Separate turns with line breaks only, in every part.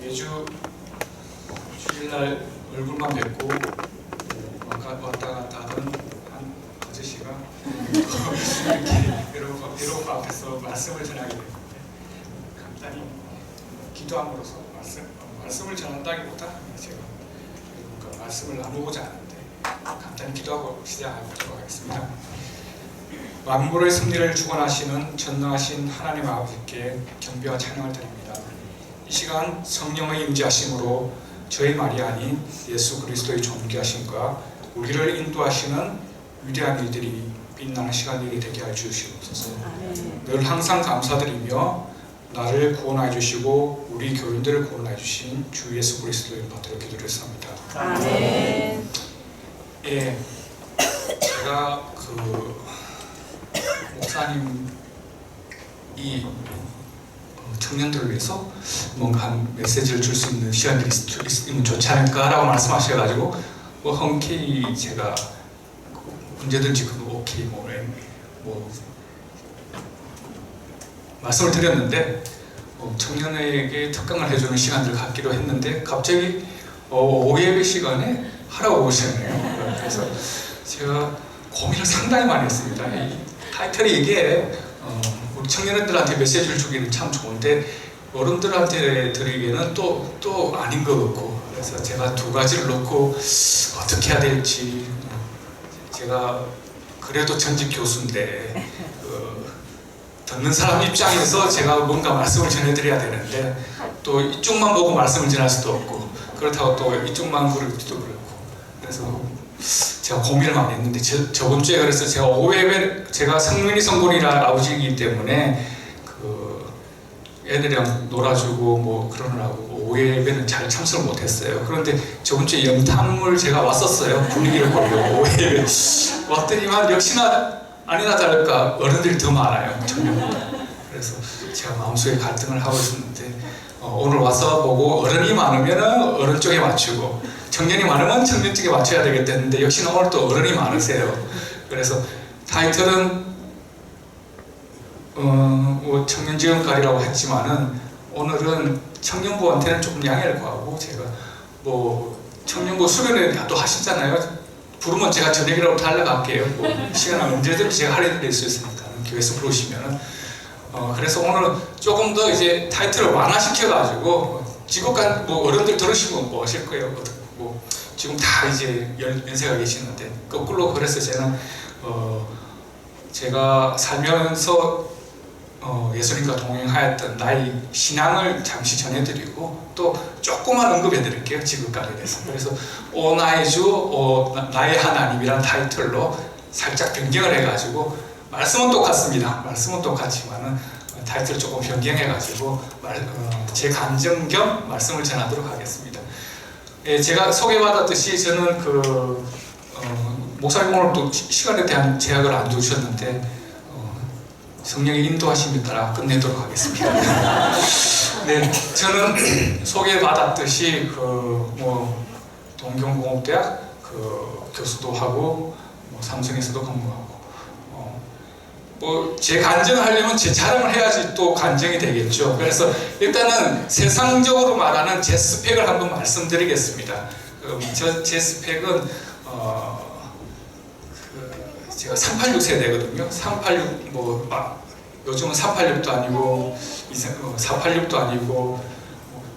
매주 주일날 얼굴만 뵙고 왔다 갔다 하던 한 아저씨가 이렇게 여러분 앞에서 말씀을 전하게 됐는데, 간단히 기도함으로써 말씀을 전한다기보다 제가 여러분과 말씀을 나누고자 하는데, 간단히 기도하고 시작하도록 하겠습니다. 만물의 섭리를 주관하시는 전능하신 하나님 아버지께 경배와 찬양을 드립니다. 이 시간 성령의 임재하심으로 저의 말이 아닌 예수 그리스도의 존귀하심과 우리를 인도하시는 위대한 일들이 빛나는 시간이 되게 해 주시옵소서. 늘 항상 감사드리며 나를 구원해 주시고 우리 교인들을 구원해 주신 주 예수 그리스도의 받들어 기도를 했습니다.
아멘.
예, 제가 목사님이 청년들을 위해서 뭔가 한 메시지를 줄 수 있는 시간들이 있으면 좋지 않을까라고 말씀하셔가지고 흔쾌히 제가 언제든지 오케이 말씀을 드렸는데, 청년에게 특강을 해주는 시간들을 갖기로 했는데 갑자기 오후 예배 시간에 하라고 오셨네요. 그래서 제가 고민을 상당히 많이 했습니다. 이 타이틀이 이게 우리 청년들한테 메시지를 주기는 참 좋은데 어른들한테 드리기에는 또 아닌 것 같고, 그래서 제가 두 가지를 놓고 어떻게 해야 될지, 제가 그래도 전직 교수인데 듣는 사람 입장에서 제가 뭔가 말씀을 전해드려야 되는데 또 이쪽만 보고 말씀을 전할 수도 없고, 그렇다고 또 이쪽만 그러기도 그렇고, 그래서 제가 고민을 많이 했는데 저번 주에 그래서 제가 오후에 제가 성민이 성분이라 아버지이기 때문에 애들이랑 놀아주고 그러느라고 오후 예배는 잘 참석을 못했어요. 그런데 저번 주에 영탐을 제가 왔었어요. 분위기를 보려고 오후 예배 왔더니만 역시나 아니나 다를까 어른들이 더 많아요, 청년보다. 그래서 제가 마음속에 갈등을 하고 있었는데 오늘 와서 보고 어른이 많으면 어른 쪽에 맞추고 청년이 많으면 청년 쪽에 맞춰야 되겠다는데 역시나 오늘 또 어른이 많으세요. 그래서 타이틀은 청년지원가리라고 했지만은 오늘은 청년부한테는 조금 양해를 구하고, 제가 청년부 수련회도 하시잖아요. 부르면 제가 저녁이라고 달려갈게요. 시간은 언제든지 제가 할애드릴 수 있으니까 교회에서 부르시면은. 그래서 오늘은 조금 더 이제 타이틀을 완화시켜가지고 지금까지 어른들 들으시면 하실 거예요. 지금 다 이제 연세가 계시는데 거꾸로. 그래서 제가 살면서 예수님과 동행하였던 나의 신앙을 잠시 전해드리고 또 조금만 언급해드릴게요, 지금까지 대해서. 그래서 오 나의 주, 나의 하나님이라는 타이틀로 살짝 변경을 해가지고, 말씀은 똑같습니다. 말씀은 똑같지만은 타이틀을 조금 변경해가지고 제 감정 겸 말씀을 전하도록 하겠습니다. 예, 제가 소개받았듯이 저는 목사님 오늘 또 시간에 대한 제약을 안 두셨는데 성령의 인도하심에 따라 끝내도록 하겠습니다. 네, 저는 소개받았듯이 동경공업대학 교수도 하고 삼성에서도 근무하고, 제 간증을 하려면 제 자랑을 해야지 또 간증이 되겠죠. 그래서 일단은 세상적으로 말하는 제 스펙을 한번 말씀드리겠습니다. 제 스펙은 제가 386 세대거든요. 386 요즘은 386도 아니고 486도 아니고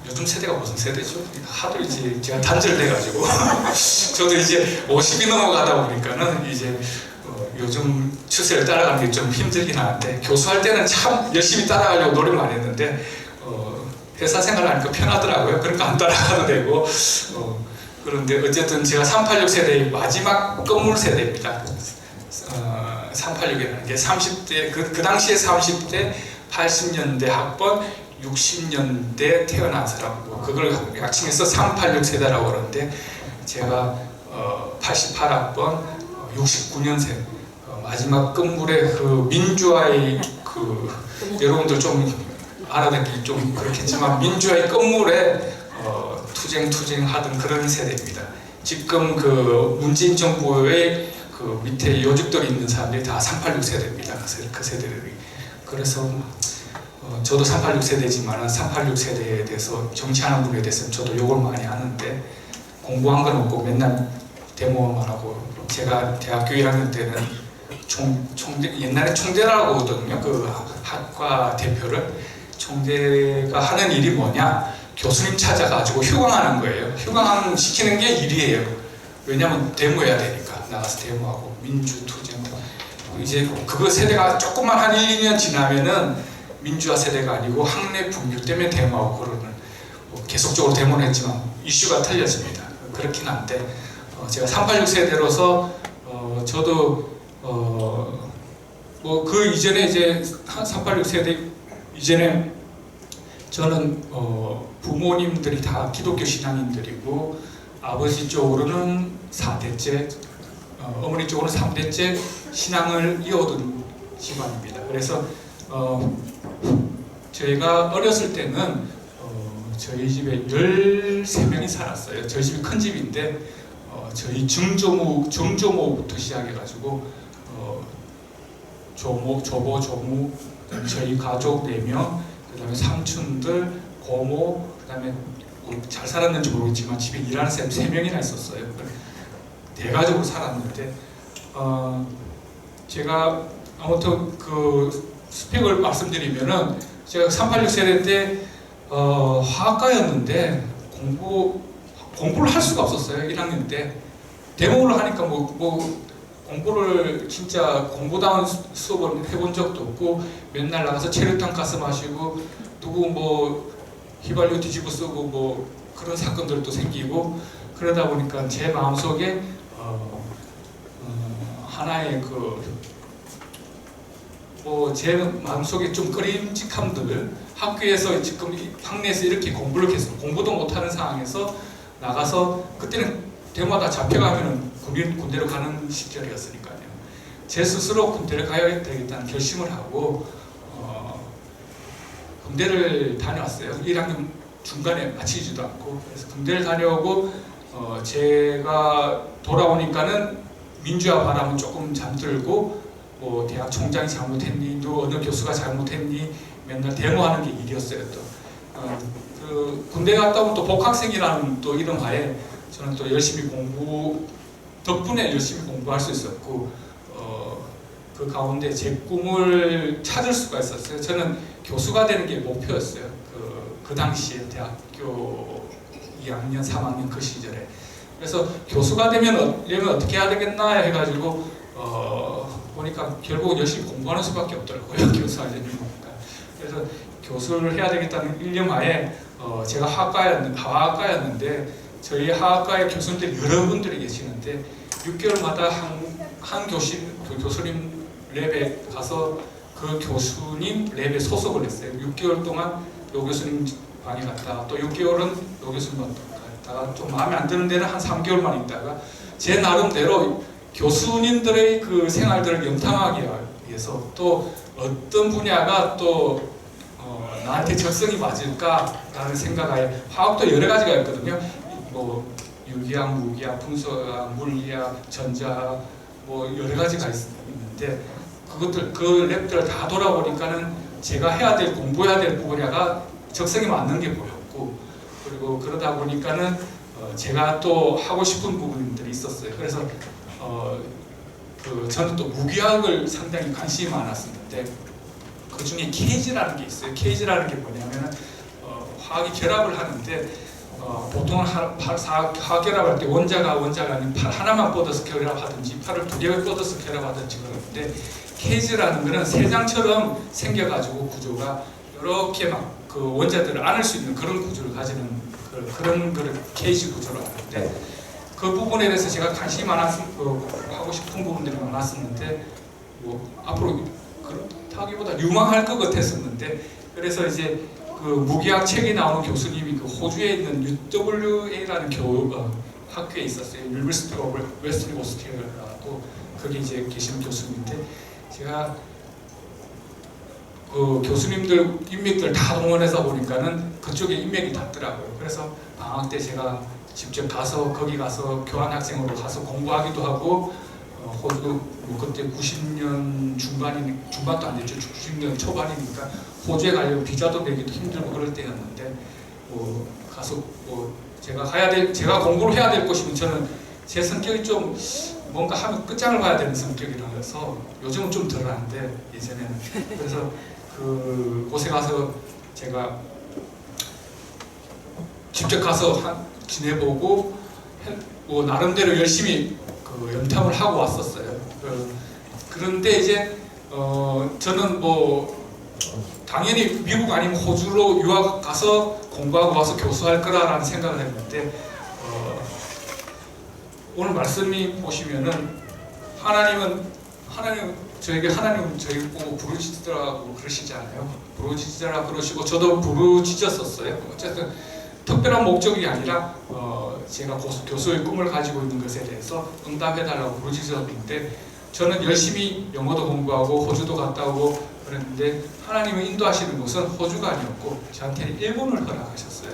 요즘 세대가 무슨 세대죠? 하도 이제 제가 단절돼가지고 저도 이제 50이 넘어가다 보니까는 이제 요즘 추세를 따라가는 게 좀 힘들긴 하는데, 교수할 때는 참 열심히 따라가려고 노력을 많이 했는데 회사 생활을 하니까 편하더라고요. 그러니까 안 따라가도 되고. 그런데 어쨌든 제가 386 세대의 마지막 건물 세대입니다. 386이라는 게 30대, 그 당시에 30대, 80년대 학번, 60년대 태어난 사람이고, 그걸 약칭해서 386 세대라고 그러는데, 제가 88학번, 69년생, 마지막 건물의 민주화의 여러분들 좀 알아듣기 좀 그렇겠지만 민주화의 건물에 투쟁하던 그런 세대입니다. 지금 문재인 정부의 밑에 요직들이 있는 사람들이 다 386 세대입니다. 그 세대들이. 그래서 저도 386 세대지만 386 세대에 대해서 정치하는 분에 대해서는 저도 욕을 많이 하는데 공부한 건 없고 맨날 데모만 하고 제가 대학교 1학년 때는 옛날에 총대라고 하거든요. 그 학과 대표를 총대가 하는 일이 뭐냐? 교수님 찾아가지고 휴강하는 거예요. 휴강 시키는 게 일이에요. 왜냐면 데모해야 되니까 나가서 데모하고 민주투쟁 이제 그거 세대가 조금만 한 1, 2년 지나면은 민주화 세대가 아니고 학내 분규 때문에 데모하고 그러는 계속적으로 데모를 했지만 이슈가 틀려집니다. 그렇긴 한데 제가 386 세대로서 저도 뭐 그 이전에 이제 386 세대 이전에 저는 부모님들이 다 기독교 신앙인들이고 아버지 쪽으로는 4대째 어머니 쪽으로는 3대째 신앙을 이어오던 집안입니다. 그래서 저희가 어렸을 때는 저희 집에 13명이 살았어요. 저희 집이 큰 집인데 저희 중조모부터 시작해가지고 조모, 조보, 조무, 저희 가족 4명, 그 다음에 삼촌들, 고모, 그 다음에 잘 살았는지 모르겠지만 집에 일하는 사람 3명이나 있었어요. 대가족으로 살았는데 제가 아무튼 그 스펙을 말씀드리면은 제가 386 세대 때 화학과였는데 공부를 할 수가 없었어요. 1학년 때 데모를 하니까 뭐 공부를 진짜 공부다운 수업을 해본 적도 없고 맨날 나가서 체류탄 가스 마시고 누구 뭐 휘발유 뒤집어 쓰고 뭐 그런 사건들도 생기고 그러다 보니까 제 마음속에 하나의 제 마음속에 좀 꺼림직함들 학교에서 지금 학내에서 이렇게 공부를 계속 공부도 못하는 상황에서 나가서 그때는 대마다 잡혀가면은 군대로 가는 시절이었으니까요. 제 스스로 군대를 가야 되겠다는 결심을 하고 군대를 다녀왔어요. 1학년 중간에 마치지도 않고 그래서 군대를 다녀오고 제가 돌아오니까는 민주화 바람은 조금 잠들고 뭐 대학 총장이 잘못했니, 또 어느 교수가 잘못했니 맨날 데모하는 게 일이었어요. 또 그 군대 갔다 오면 또 복학생이라는 또 이런 하에 저는 또 열심히 덕분에 열심히 공부할 수 있었고 그 가운데 제 꿈을 찾을 수가 있었어요. 저는 교수가 되는 게 목표였어요. 그 당시에 대학교 2학년, 3학년 그 시절에. 그래서 교수가 되면 어떻게 해야 되겠나 해가지고 보니까 결국 열심히 공부하는 수밖에 없더라고요. 교수 하려니까. 그래서 교수를 해야 되겠다는 일념하에 제가 화학과였는데 저희 화학과의 교수님들 여러분들이 계시는데 6개월마다 한 교수님 랩에 가서 그 교수님 랩에 소속을 했어요. 6개월 동안 요 교수님 방에 갔다가 또 6개월은 요 교수님 갔다가 좀 마음에 안 드는 데는 한 3개월만 있다가 제 나름대로 교수님들의 그 생활들을 염탐하기 위해서 또 어떤 분야가 또 나한테 적성이 맞을까라는 생각하에 화학도 여러 가지가 있거든요. 뭐 유기학, 무기학, 분소학, 물리학, 전자학 뭐 여러 가지가 있는데 그 랩들을 다 돌아보니까는 제가 해야 될 공부해야 될 분야가 적성이 맞는 게 보였고 그리고 그러다 보니까는 제가 또 하고 싶은 부분들이 있었어요. 그래서 저는 또 무기학을 상당히 관심이 많았었는데 그 중에 케이지라는 게 있어요. 케이지라는 게 뭐냐면 화학이 결합을 하는데 보통은 화결합할 때 원자가 아닌 팔 하나만 뻗어서 결합하든지 팔을 2개를 뻗어서 결합하든지 그러는데 케이지라는 거는 세장처럼 생겨가지고 구조가 이렇게 막 그 원자들을 안을 수 있는 그런 구조를 가지는 그런 거를 케이지 구조로 하는데 그 부분에 대해서 제가 관심이 하고 싶은 부분들이 많았었는데 뭐 앞으로 그렇다기보다 유망할 것 같았었는데 그래서 이제 그 무기학 책이 나오는 교수님이 그 호주에 있는 UWA라는 학교에 있었어요. University of Western Australia라고 거기 이제 계시는 교수님인데 제가 그 교수님들 인맥들 다 동원해서 보니까는 그쪽에 인맥이 닿더라고요. 그래서 방학 때 제가 직접 가서 거기 가서 교환학생으로 가서 공부하기도 하고 호주 뭐 그때 90년 중반도 안 됐죠. 90년 초반이니까 호주에 가려면 비자도 내기도 힘들고 그럴 때였는데 가서 제가 공부를 해야 될 곳이면 저는 제 성격이 좀 뭔가 하면 끝장을 봐야 되는 성격이라서 요즘은 좀 덜한데 예전에는 그래서 그 곳에 가서 제가 직접 가서 지내보고 나름대로 열심히 그 연탐을 하고 왔었어요. 그런데 이제 저는 당연히 미국 아니면 호주로 유학 가서 공부하고 와서 교수할 거라는 생각을 했는데 오늘 말씀이 보시면은 하나님은 저희 보고 부르짖으라고 그러시잖아요. 부르짖으라 그러시고 저도 부르짖었었어요. 어쨌든 특별한 목적이 아니라 제가 교수의 꿈을 가지고 있는 것에 대해서 응답해달라고 부르짖었는데 저는 열심히 영어도 공부하고 호주도 갔다 오고 그랬는데 하나님은 인도하시는 곳은 호주가 아니었고 저한테는 일본을 허락하셨어요.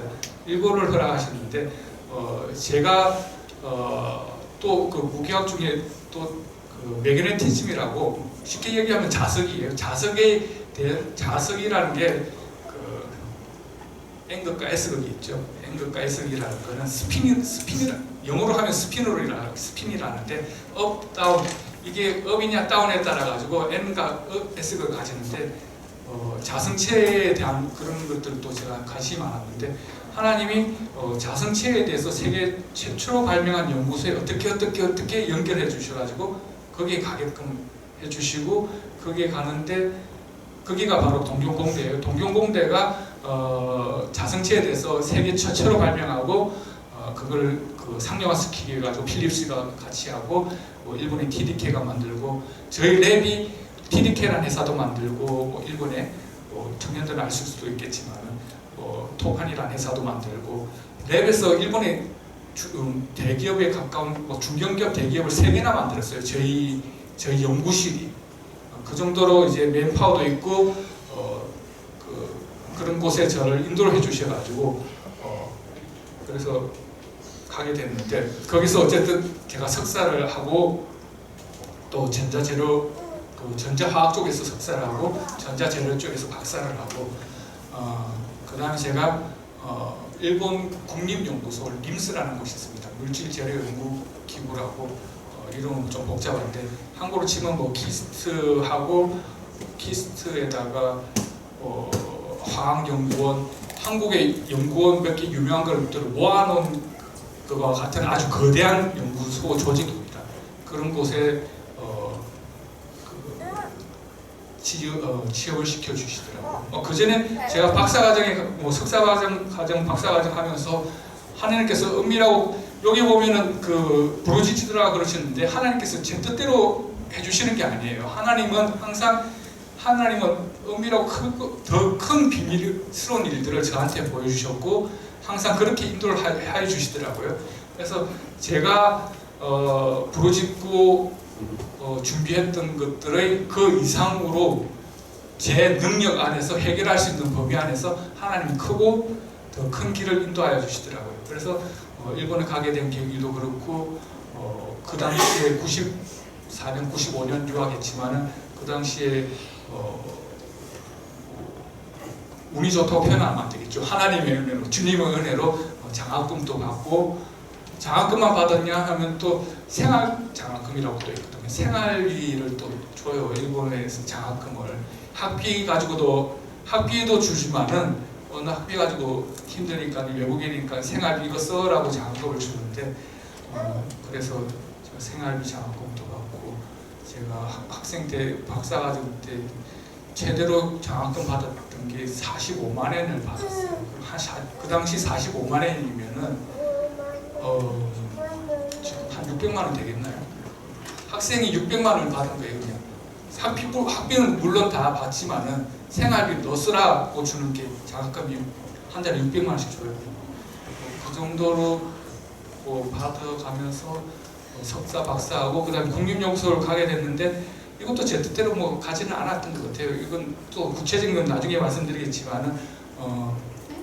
일본을 허락하셨는데 제가 또 그 무기학 중에 또 그 매그네티즘이라고 쉽게 얘기하면 자석이에요. 자석이라는 게 그 N극과 S극이 있죠. N극과 S극이라는 거는 스핀이라 영어로 하면 스핀이라는데 업, 다운 이게 업이냐 다운에 따라 가지고 N과 S극을 가지는데 자성체에 대한 그런 것들도 제가 관심이 많았는데 하나님이 자성체에 대해서 세계 최초로 발명한 연구소에 어떻게 연결해 주셔가지고 거기에 가게끔 해주시고 거기에 가는데 거기가 바로 동경공대예요. 동경공대가 자성체에 대해서 세계 최초로 발명하고 그걸 상용화시키게 해가지고 필립스가 같이 하고 일본의 TDK가 만들고 저희 랩이 TDK라는 회사도 만들고 일본의 청년들은 아실 수도 있겠지만 토판이라는 회사도 만들고 랩에서 일본의 대기업에 가까운 중견기업 대기업을 3개나 만들었어요. 저희 연구실이 그 정도로 이제 맨파워도 있고 그런 곳에 저를 인도를 해주셔가지고 그래서 가게 됐는데 거기서 어쨌든 제가 석사를 하고 또 전자재료 전자화학 쪽에서 석사를 하고 전자재료 쪽에서 박사를 하고 그 다음에 제가 일본 국립연구소 림스라는 곳이 있습니다. 물질재료연구기구라고 이름은 좀 복잡한데 한국으로 치면 키스트하고 키스트에다가 화학연구원 한국의 연구원 몇 개 유명한 것들을 모아놓은 것과 같은 아주 거대한 연구소 조직입니다. 그런 곳에 취업을 시켜주시더라고요. 그 전에 제가 박사과정에 석사과정, 박사과정 하면서 하나님께서 은밀하고 여기 보면은 부르짖으라 그러셨는데 하나님께서 제 뜻대로 해주시는 게 아니에요. 하나님은 은밀하고 더 큰 비밀스러운 일들을 저한테 보여주셨고 항상 그렇게 인도를 해 주시더라고요. 그래서 제가 부르짖고 준비했던 것들의 그 이상으로 제 능력 안에서 해결할 수 있는 범위 안에서 하나님이 크고 더 큰 길을 인도하여 주시더라고요. 그래서 일본에 가게 된 계기도 그렇고 그 당시에 94년, 95년 유학했지만은 그 당시에 운이 좋다고 표현하면 안 되겠죠. 하나님의 은혜로, 주님의 은혜로 장학금도 받고 장학금만 받았냐 하면 또 생활 장학금이라고 또 있거든요. 생활비를 또 줘요. 일본에서 장학금을 학비도 주지만은 학비 가지고 힘드니까 외국이니까 생활비 이거 써라고 장학금을 주는데 그래서 제가 생활비 장학금도 받고 제가 학생 때 박사과정 때 제대로 장학금 받았던 게 45만 엔을 받았어요. 그 당시 45만 엔이면은 한 600만 원 되겠나요? 학생이 600만 원을 받은 거예요. 그냥 학비는 물론 다 받지만은 생활비 너 쓰라고 주는 게 장학금이 한 달에 600만 원씩 줘요. 그 정도로 받아가면서 석사, 박사하고 그 다음에 국립연구소를 가게 됐는데 이것도 제 뜻대로 가지는 않았던 것 같아요. 이건 또 구체적인 건 나중에 말씀드리겠지만은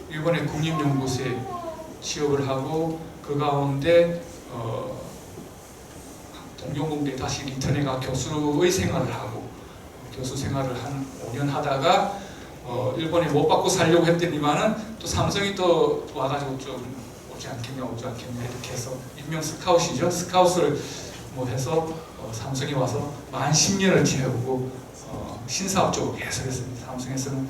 일본의 국립연구소에 취업을 하고 그 가운데 동경공대에 다시 리턴해가 교수의 생활을 하고 교수 생활을 한 5년 하다가 일본에 못 받고 살려고 했더니만은 또 삼성이 또 와가지고 좀 오지 않겠냐 이렇게 해서 일명 스카웃이죠. 스카웃을 뭐 해서 삼성이 와서 만 10년을 채우고 신사업 쪽으로 계속 했습니다. 삼성에서는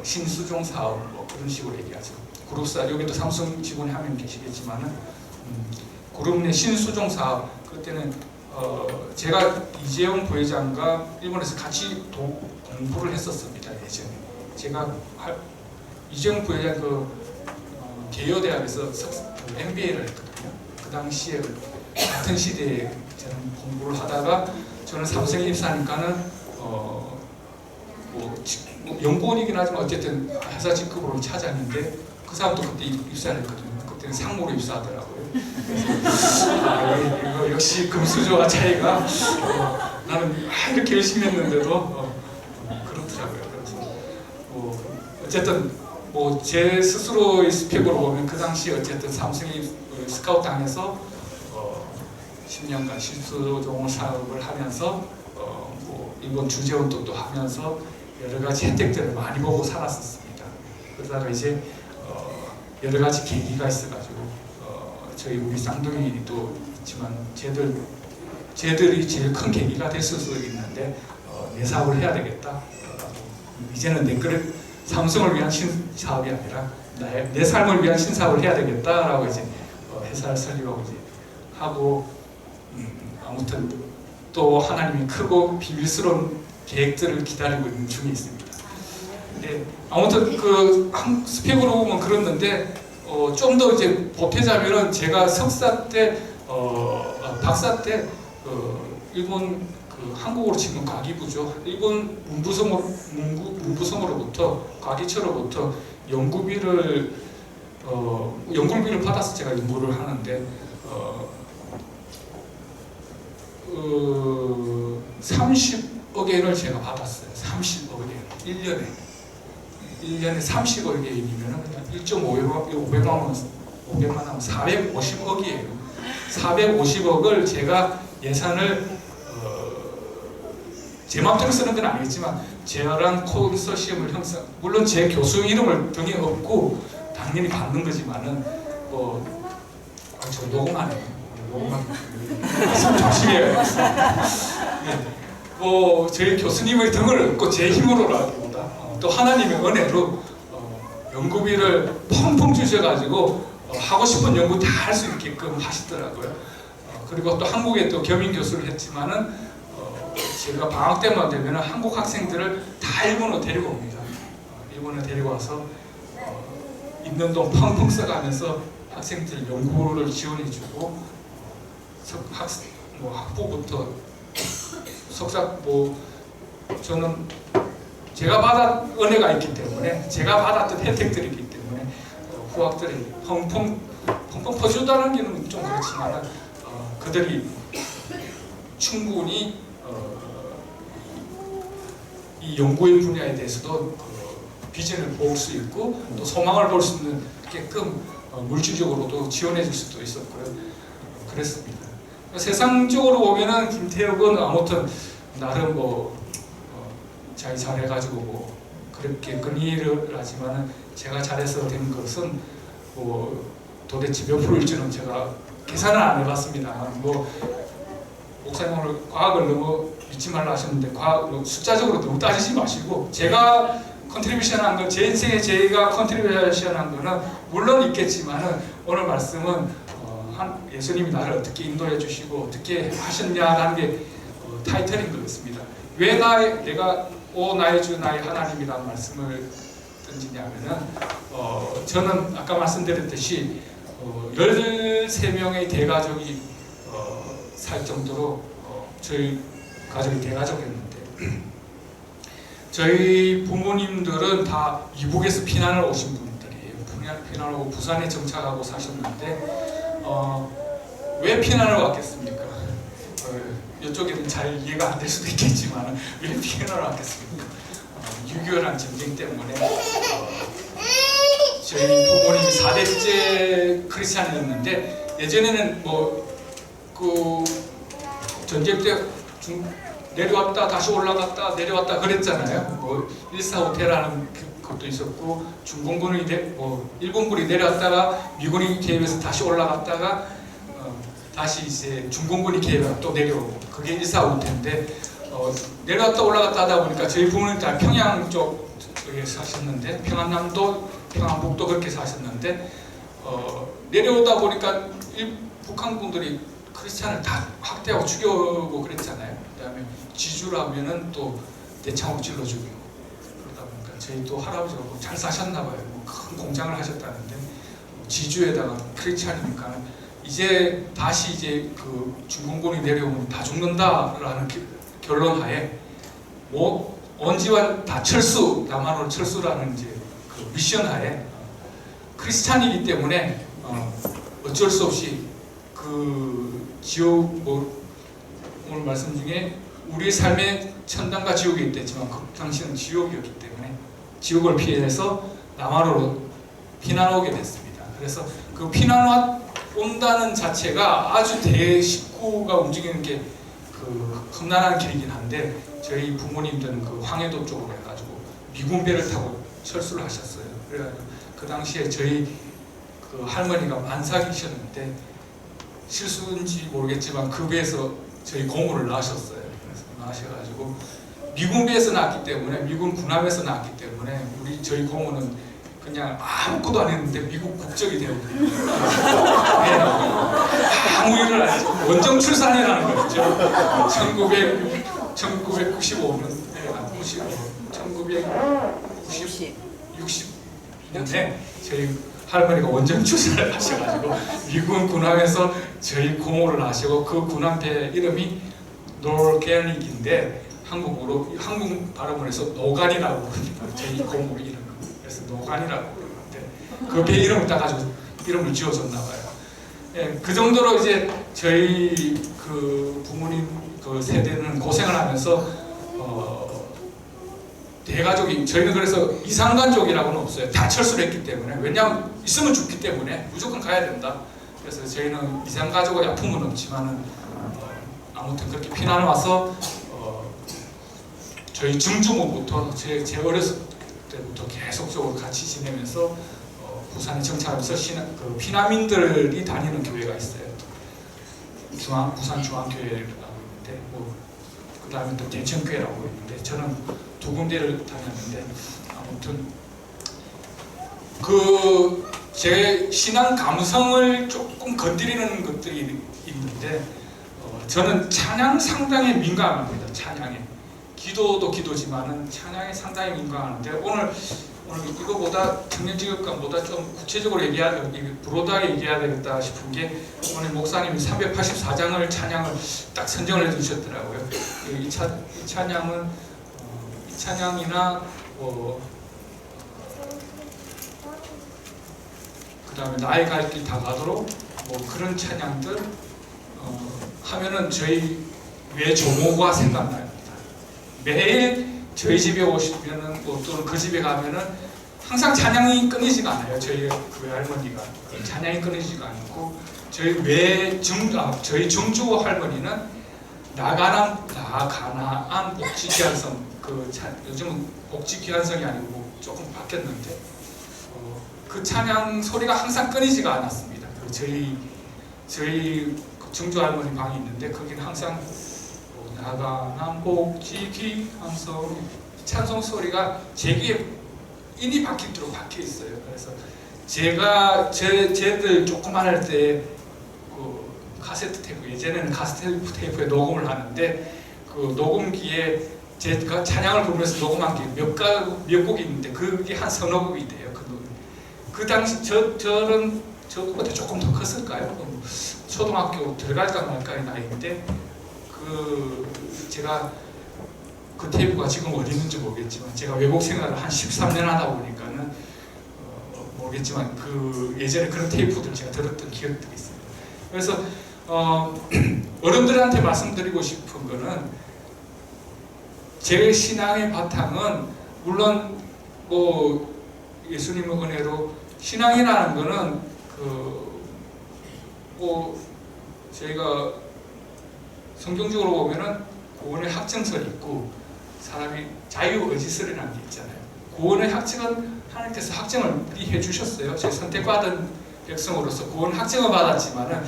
신수종 사업 뭐 그런 식으로 얘기하죠. 그룹사 여기도 삼성 직원이 한 명 계시겠지만은 그룹 내 신수종 사업 그때는 제가 이재용 부회장과 일본에서 같이 공부를 했었습니다. 예전에 제가 이재용 부회장 개요대학에서 MBA를 했거든요. 그 당시에 같은 시대에 저는 공부를 하다가 저는 삼성에 입사하니까는 뭐 연구원이긴 하지만 어쨌든 회사 직급으로 찾았는데 그 사람도 그때 입사를 했거든요. 그때는 상무로 입사하더라고요. 그래서 이거 역시 금수저와 차이가 나는 이렇게 열심히 했는데도 그렇더라고요. 그래서 어쨌든 뭐 제 스스로의 스펙으로 보면 그 당시 어쨌든 삼성이 스카우트 당해서 10년간 실수종 사업을 하면서 뭐 일본 주재 운동도 하면서 여러 가지 혜택들을 많이 보고 살았었습니다. 그러다가 이제 여러 가지 계기가 있어가지고 저희 우리 쌍둥이도 있지만 쟤들이 제일 큰 계기가 됐을 수 있는데 내 사업을 해야 되겠다. 이제는 내 그릇 삼성을 위한 신사업이 아니라 내 삶을 위한 신사업을 해야 되겠다라고 이제 회사를 설립하고 이제 하고 아무튼 또 하나님이 크고 비밀스러운 계획들을 기다리고 있는 중에 있습니다. 근데 아무튼 그 스펙으로 보면 그렇는데 좀 더 이제 보태자면은 제가 석사 때 박사 때 일본 한국으로 치면 과기부죠. 일본 문부성으로부터 과기처로부터 연구비를 받아서 제가 연구를 하는데 30억 엔을 제가 받았어요. 30억 엔. 1년에 30억 엔이면 그냥 500만 원 450억이에요. 450억을 제가 예산을 제 마음대로 쓰는 건 아니겠지만 제랑 콘소시엄을 형성, 물론 제 교수 이름을 등에 업고 당연히 받는 거지만은 저 녹음하네요. 조심해요. 네. 저희 교수님의 등을 업고 제 힘으로라기보다 또 하나님의 은혜로 연구비를 펑펑 주셔가지고 하고 싶은 연구 다 할 수 있게끔 하시더라고요. 그리고 또 한국에 또 겸임 교수를 했지만은 제가 방학 때만 되면 한국 학생들을 다 일본으로 데리고 옵니다. 일본에 데리고 와서 있는 돈 펑펑 써가면서 학생들 연구를 지원해주고 학부부터 석사 저는 제가 은혜가 있기 때문에 제가 받았던 혜택들이기 때문에 후학들이 펑펑 퍼주다는 게는 좀 그렇지만 그들이 충분히 이 연구의 분야에 대해서도 비전을 볼 수 있고 또 소망을 볼 수 있게끔 물질적으로도 지원해 줄 수도 있었고요. 그랬습니다. 세상적으로 보면은 김태혁은 아무튼 나름 잘 잘해가지고 그렇게 건의를 하지만은 제가 잘해서 된 것은 도대체 몇 프로일지는 제가 계산을 안 해봤습니다. 목사님 오늘 과학을 너무 믿지 말라 하셨는데 숫자적으로 너무 따지지 마시고 제가 컨트리뷰션한 건 제 인생에 제가 컨트리뷰션한 거는 물론 있겠지만은 오늘 말씀은 예수님이 나를 어떻게 인도해 주시고 어떻게 하셨냐라는 게 타이틀인 것 같습니다. 왜 내가 오 나의 주 나의 하나님이라는 말씀을 던지냐면은 저는 아까 말씀드렸듯이 13명의 대가족이 살 정도로 저희 가족이 대가족이었는데 저희 부모님들은 다 이북에서 피난을 오신 분들이에요. 피난을 오고 부산에 정착하고 사셨는데 왜 피난을 왔겠습니까? 이쪽에는 잘 이해가 안 될 수도 있겠지만 왜 피난을 왔겠습니까? 6.25란 전쟁 때문에 저희 부모님이 4대째 크리스찬이었는데 예전에는 전쟁 때 내려왔다 다시 올라갔다 내려왔다 그랬잖아요. 뭐 145태라는 것도 있었고 중공군이 일본군이 내려왔다가 미군이 개입해서 다시 올라갔다가 다시 이제 중공군이 개입해서 또 내려오고 그게 145태인데 내려왔다 올라갔다 하다 보니까 저희 부모님 다 평양 쪽에 사셨는데 평안남도 평안북도 그렇게 사셨는데 내려오다 보니까 북한군들이 크리스찬을 다 학대하고 죽여고 그랬잖아요. 그다음에 지주라면은 또 대창으로 찔러 죽이고 그러다 보니까 저희 또 할아버지가 잘 사셨나 봐요. 큰 공장을 하셨다는데 지주에다가 크리스찬이니까 이제 다시 이제 그 중공군이 내려오면 다 죽는다라는 결론하에 원지와 다 철수 남한으로 철수라는 이제 그 미션하에 크리스찬이기 때문에 어쩔 수 없이 그 지옥 오늘 말씀 중에 우리의 삶에 천당과 지옥이 있댔지만 그 당시는 지옥이었기 때문에 지옥을 피해서 남한으로 피난 오게 됐습니다. 그래서 그 피난 온다는 자체가 아주 대식구가 움직이는 게 그 험난한 길이긴 한데 저희 부모님들은 그 황해도 쪽으로 해가지고 미군 배를 타고 철수를 하셨어요. 그래가지고 그 당시에 저희 그 할머니가 만삭이셨는데 실수인지 모르겠지만 그 배에서 저희 고모를 낳으셨어요. 그래서 낳으셔가지고 미군 배에서 낳았기 때문에 미군 군함에서 낳았기 때문에 저희 고모는 그냥 아무것도 안 했는데 미국 국적이 되고 아무 일을 안 했죠. 원정 출산이라는 거죠. 1960년대 저희 할머니가 원정 출산을 하셔가지고 미군 군함에서 저희 고모를 하시고 그 군함배 이름이 노르게닉인데 한국 발음을 해서 노간이라고 부릅니다. 저희 고모 이름. 그래서 노간이라고 그러는데 그 배 이름을 따가지고 이름을 지어줬나 봐요. 예, 그 정도로 이제 저희 그 부모님 그 세대는 고생을 하면서 대가족이 저희는 그래서 이산가족이라고는 없어요. 다 철수를 했기 때문에 왜냐하면 있으면 죽기 때문에 무조건 가야 된다. 그래서 저희는 이산가족의 아픔은 없지만은 아무튼 그렇게 피난 와서 저희 증조부부터 제 어렸을 때부터 계속적으로 같이 지내면서 부산에 정착하면서 그 피난민들이 다니는 교회가 있어요. 부산 중앙교회라고 있는데 그 다음에 또 대천교회라고 있는데 저는 두 군데를 다녔는데 아무튼 제 신앙 감성을 조금 건드리는 것들이 있는데 저는 찬양 상당히 민감합니다. 찬양에 기도도 기도지만은 찬양에 상당히 민감한데 오늘 이거보다 청년직업관보다 좀 구체적으로 브로드하게 얘기해야 되겠다 싶은 게 오늘 목사님이 384장을 찬양을 딱 선정을 해주셨더라고요. 이 찬양은 이 찬양이나 그 다음에 나의 갈 길 다 가도록 그런 찬양들 하면은 저희 외조모가 생각나요. 매일 저희 집에 오시면은 또는 그 집에 가면은 항상 찬양이 끊이지가 않아요. 저희 그 할머니가 찬양이 끊이지가 않고 저희 정주 할머니는 나가나안 복지귀한성 요즘은 복지귀한성이 아니고 조금 바뀌었는데 그 찬양 소리가 항상 끊이지가 않았습니다. 저희 정주 할머니 방이 있는데 거기는 항상 나가난 복지귀한성 찬송 소리가 제 귀에 인이 박히도록 박혀 있어요. 그래서 제가 쟤들 조그만 할 때 그 카세트 테이프 예전에는 카세트 테이프에 녹음을 하는데 그 녹음기에 제가 찬양을 부르면서 녹음한 게 몇 곡이 있는데 그게 한 서너 곡이 돼요. 그 당시 저는 저보다 조금 더 컸을까요? 초등학교 들어갈까 말까의 나이인데 제가 그 테이프가 지금 어디 있는지 모르겠지만 제가 외국 생활을 한 13년 하다 보니까는 모르겠지만 예전에 그런 테이프들 제가 들었던 기억들이 있습니다. 그래서 어른들한테 말씀드리고 싶은 거는 제 신앙의 바탕은 물론 예수님의 은혜로 신앙이라는 거는 저희가 성경적으로 보면은 구원의 확증설이 있고 사람이 자유의지설이라는 게 있잖아요. 구원의 확증은 하나님께서 확증을 미리 해주셨어요. 제 선택받은 백성으로서 구원 확증을 받았지만은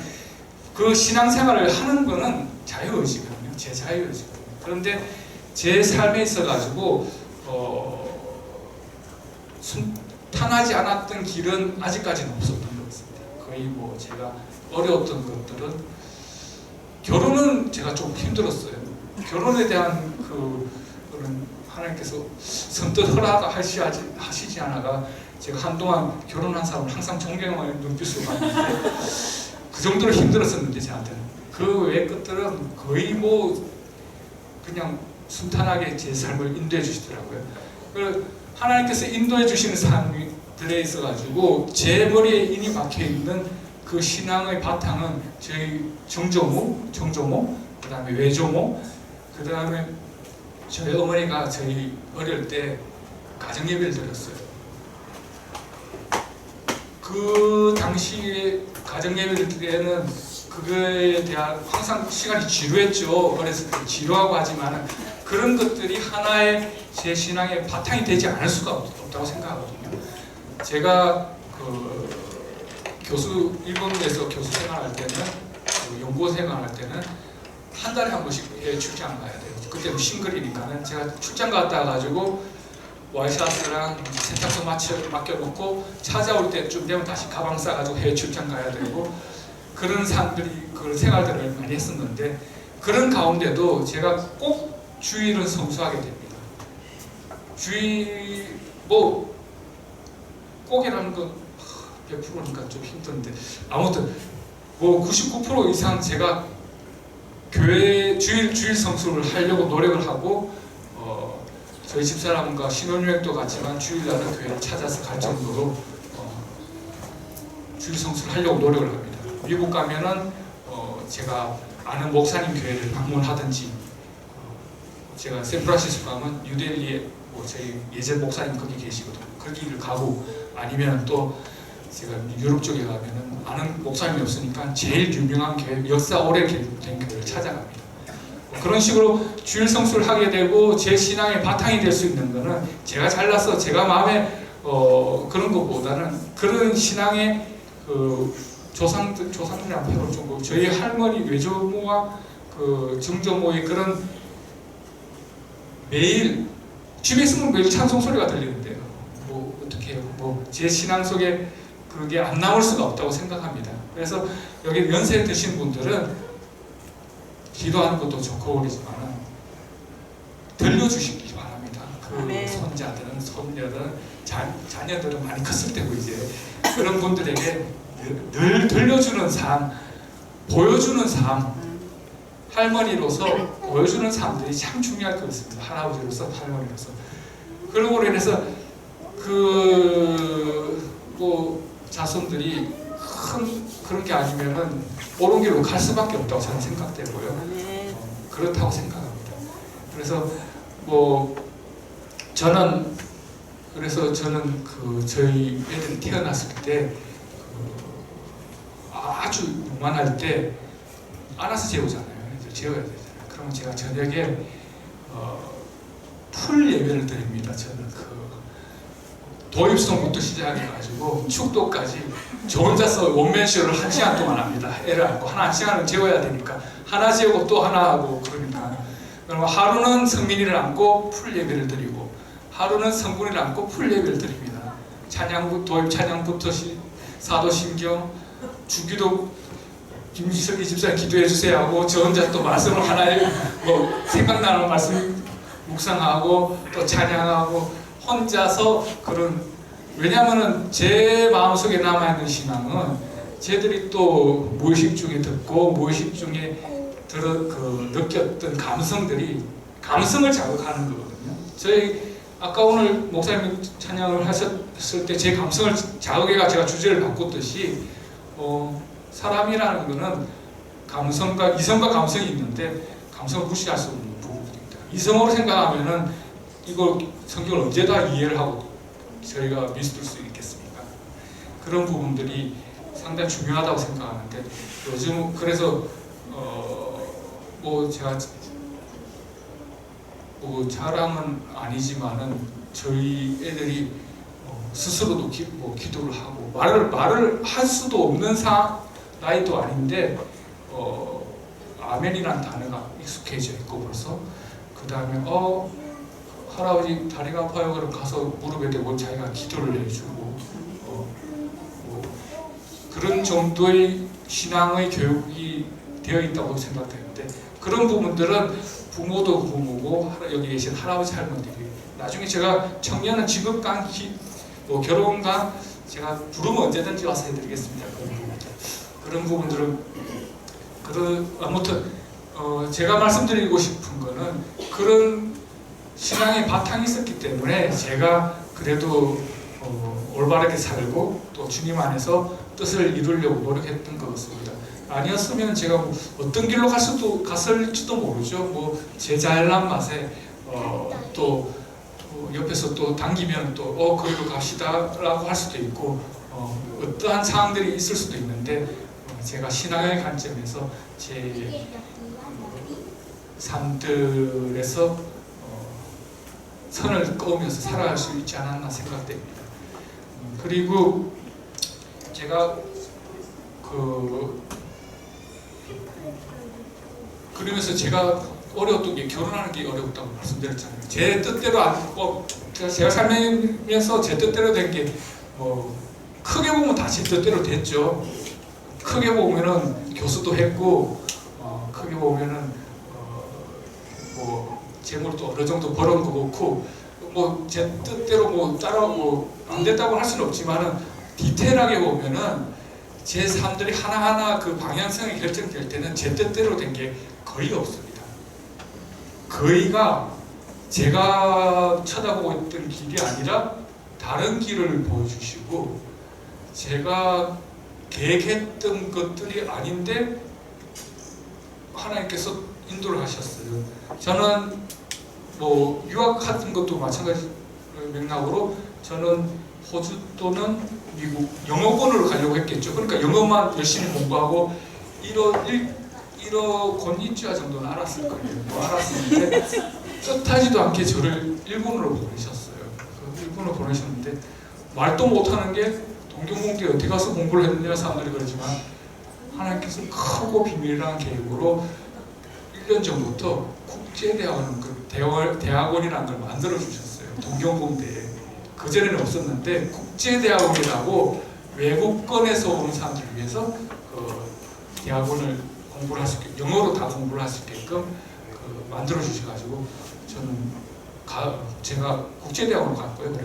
그 신앙생활을 하는 거는 자유의지거든요. 제 자유의지거든요. 그런데 제 삶에 있어가지고 순탄하지 않았던 길은 아직까지는 없었던 것 같습니다. 거의 뭐 제가 어려웠던 것들은 결혼은 제가 좀 힘들었어요. 결혼에 대한 그런 하나님께서 선뜻 허락하시지 않아가 제가 한동안 결혼한 사람을 항상 존경의 눈빛으로 봤는데 그 정도로 힘들었었는데 저한테는 그 외의 것들은 거의 뭐 그냥 순탄하게 제 삶을 인도해 주시더라고요. 하나님께서 인도해 주시는 삶들에 있어가지고 제 머리에 인이 박혀 있는 그 신앙의 바탕은 저희 정조모, 그 다음에 외조모, 그 다음에 저희 어머니가 저희 어릴 때 가정예배를 드렸어요. 그 당시에 가정예배를 드리는 그거에 대한 항상 시간이 지루했죠. 어렸을 때 지루하고 하지만 그런 것들이 하나의 제 신앙의 바탕이 되지 않을 수가 없다고 생각하거든요. 제가 일본에서 교수 생활할 때는 연구원 생활할 때는 한 달에 한 번씩 해외 출장 가야 돼요. 그때는 싱글이니까는 제가 출장 갔다 가지고 와이셔츠랑 세탁소 맡겨놓고 찾아올 때쯤 되면 다시 가방 싸가지고 해외 출장 가야 되고 그런 사람들이 그런 생활들을 많이 했었는데 그런 가운데도 제가 꼭 주일은 성수하게 됩니다. 주일 꼭이라는 건 100%니까 좀 힘든데 아무튼 99% 이상 제가 교회 주일 성수를 하려고 노력을 하고 저희 집사람과 신혼여행도 갔지만 주일날은 교회를 찾아서 갈 정도로 주일 성수를 하려고 노력을 합니다. 미국 가면은 제가 아는 목사님 교회를 방문하든지 제가 샌프란시스코 가면 뉴델리에 저희 예전 목사님 거기 계시거든요. 거기를 가고 아니면 또 제가 유럽 쪽에 가면은 아는 목사님이 없으니까 제일 유명한 교회, 역사 오래된 교회를 찾아갑니다. 그런 식으로 주일 성수를 하게 되고 제 신앙의 바탕이 될 수 있는 거는 제가 잘나서 제가 마음에 그런 것보다는 그런 신앙의 조상들이란 표현을 좀 저희 할머니 외조모와 정조모의 그런 매일 집에 있으면 매일 찬송 소리가 들리는데요. 어떻게 해요? 제 신앙 속에 그게 안 나올 수가 없다고 생각합니다. 그래서 여기 연세 드신 분들은 기도하는 것도 좋고 그러지만 들려주시기 바랍니다. 손자들은 손녀들은 자녀들은 많이 컸을 때고 이제 그런 분들에게 늘 들려주는 삶, 보여주는 삶, 할머니로서 보여주는 삶들이 참 중요할 것 같습니다. 할아버지로서 할머니로서. 그러고 인해서 자손들이 그런 게 아니면은 옳은 길로 갈 수밖에 없다고 저는 생각되고요. 그렇다고 생각합니다. 그래서 저는 저희 애들이 태어났을 때 아주 요만할 때 안아서 재우잖아요. 재워야 되잖아요. 그러면 제가 저녁에 풀 예배를 드립니다. 저는 도입성부터 시작해가지고 축도까지 저 혼자서 원맨쇼를 1시간 동안 합니다. 애를 안고 한 시간은 재워야 되니까 하나 재우고 또 하나 하고 그러니까 그러면 하루는 성민이를 안고 풀 예배를 드리고 하루는 성군이를 안고 풀 예배를 드립니다. 도입 찬양부터 사도신경 주기도 김지석이 집사님 기도해 주세요 하고 저 혼자 또 말씀을 하나에 생각나는 말씀 묵상하고 또 찬양하고 혼자서 왜냐하면은 제 마음속에 남아있는 신앙은 쟤들이 또 무의식 중에 듣고 무의식 중에 느꼈던 감성을 자극하는 거거든요. 저희 아까 오늘 목사님 찬양을 하셨을 때 제 감성을 자극해가 제가 주제를 바꿨듯이 사람이라는 거는 이성과 감성이 있는데 감성을 무시할 수 없는 부분입니다. 이성으로 생각하면은 이걸 성경을 언제 다 이해를 하고 저희가 믿을 수 있겠습니까? 그런 부분들이 상당히 중요하다고 생각하는데 요즘 그래서 뭐 제가 뭐 자랑은 아니지만은 저희 애들이 스스로도 기도를 하고 말을 할 수도 없는 나이도 아닌데 아멘이라는 단어가 익숙해져 있고 벌써 그 다음에 할아버지 다리가 아파요 그럼 가서 무릎에 대고 자기가 기도를 해주고 그런 정도의 신앙의 교육이 되어 있다고 생각되는데 그런 부분들은 부모도 부모고 여기 계신 할아버지 할머니들이 나중에 제가 청년은 직업관 결혼관 제가 부르면 언제든지 와서 해드리겠습니다. 그런 부분들은 아무튼 제가 말씀드리고 싶은 거는 그런 신앙의 바탕이 있었기 때문에 제가 그래도 올바르게 살고 또 주님 안에서 뜻을 이루려고 노력했던 것 같습니다. 아니었으면 제가 어떤 길로 갔을지도 모르죠. 제 잘난 맛에 또 옆에서 또 당기면 또 거기로 갑시다라고 할 수도 있고 어떠한 상황들이 있을 수도 있는데 제가 신앙의 관점에서 제 삶들에서 선을 그으면서 살아갈 수 있지 않았나 생각됩니다. 그리고 제가 그러면서 제가 어려웠던 게 결혼하는 게 어렵다고 말씀드렸잖아요. 제 뜻대로 제가 살면서 제 뜻대로 된 게 크게 보면 다 제 뜻대로 됐죠. 크게 보면은 교수도 했고 크게 보면은 재물도 어느 정도 벌은 거 그렇고 제 뜻대로 따라 안 됐다고 할 수는 없지만은 디테일하게 보면은 제 삶들이 하나하나 그 방향성이 결정될 때는 제 뜻대로 된 게 거의 없습니다. 거의가 제가 쳐다보고 있던 길이 아니라 다른 길을 보여주시고 제가 계획했던 것들이 아닌데 하나님께서 인도를 하셨어요. 저는 유학 같은 것도 마찬가지 맥락으로 저는 호주 또는 미국 영어권으로 가려고 했겠죠. 그러니까 영어만 열심히 공부하고 1어 곤니찌와 정도는 알았을 거예요. 알았는데 뜻하지도 않게 저를 일본으로 보내셨어요. 일본으로 보내셨는데 말도 못하는 게 동경공대에 어디 가서 공부를 했느냐 사람들이 그러지만 하나님께서 크고 비밀한 계획으로 1년 전부터 국제대학원, 대학원이라는 걸 만들어 주셨어요. 동경공대에. 그전에는 없었는데 국제대학원이라고 외국권에서 온 사람들을 위해서 대학원을 공부를 할 수 있게, 영어로 다 공부를 할 수 있게끔 만들어 주셔가지고 저는 제가 국제대학원으로 갔고요.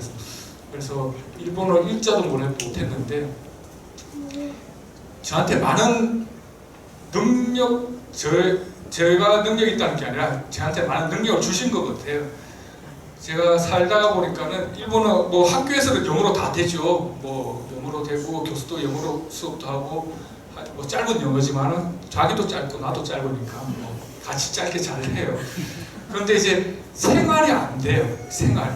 그래서 일본어 일자도 못했는데 저한테 많은 제가 능력이 있다는 게 아니라 저한테 많은 능력을 주신 것 같아요. 제가 살다가 보니까는 일본어 학교에서는 영어로 다 되죠. 영어로 되고 교수도 영어로 수업도 하고 짧은 영어지만은 자기도 짧고 나도 짧으니까 같이 짧게 잘 해요. 그런데 이제 생활이 안 돼요. 생활이.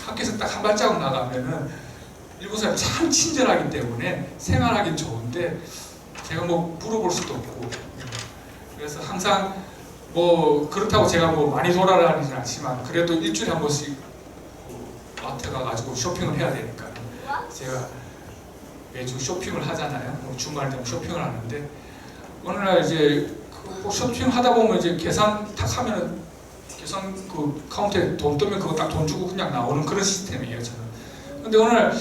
학교에서 딱 한 발자국 나가면은 일본 사람이 참 친절하기 때문에 생활하기 좋은데 제가 물어볼 수도 없고 그래서 항상 그렇다고 제가 많이 돌아다니진 않지만 그래도 일주일에 한 번씩 마트 가가지고 쇼핑을 해야 되니까 제가 매주 쇼핑을 하잖아요. 주말 되면 쇼핑을 하는데 어느 날 이제 쇼핑 하다 보면 이제 계산 탁 하면은 계산 카운터에 돈 뜨면 그거 딱 돈 주고 그냥 나오는 그런 시스템이에요 저는. 근데 어느 날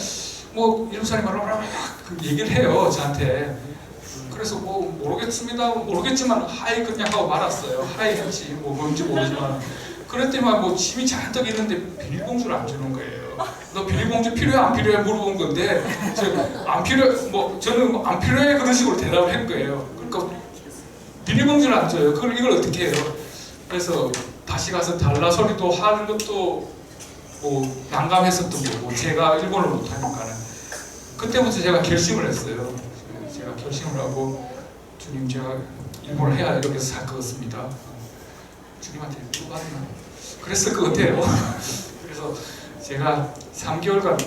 일본 사람이 막 얘기를 해요 저한테. 그래서 모르겠지만 하이 그냥 하고 말았어요. 하이 했지 뭔지 모르지만 그랬더니만 짐이 잔뜩 있는데 비닐봉지를 안 주는 거예요. 너 비닐봉지 필요해 안 필요해 물어본 건데 저는 안 필요해 그런 식으로 대답을 한 거예요. 그러니까 비닐봉지를 안 줘요. 이걸 어떻게 해요? 그래서 다시 가서 달라 소리도 하는 것도 난감했었던 거고 제가 일본어를 못하니까는 그때부터 제가 결심을 했어요. 제가 결심을 하고 주님 제가 일본을 해야 이렇게 살 것 같습니다. 주님한테 받나 그랬을 것 같아요. 그래서 제가 3개월간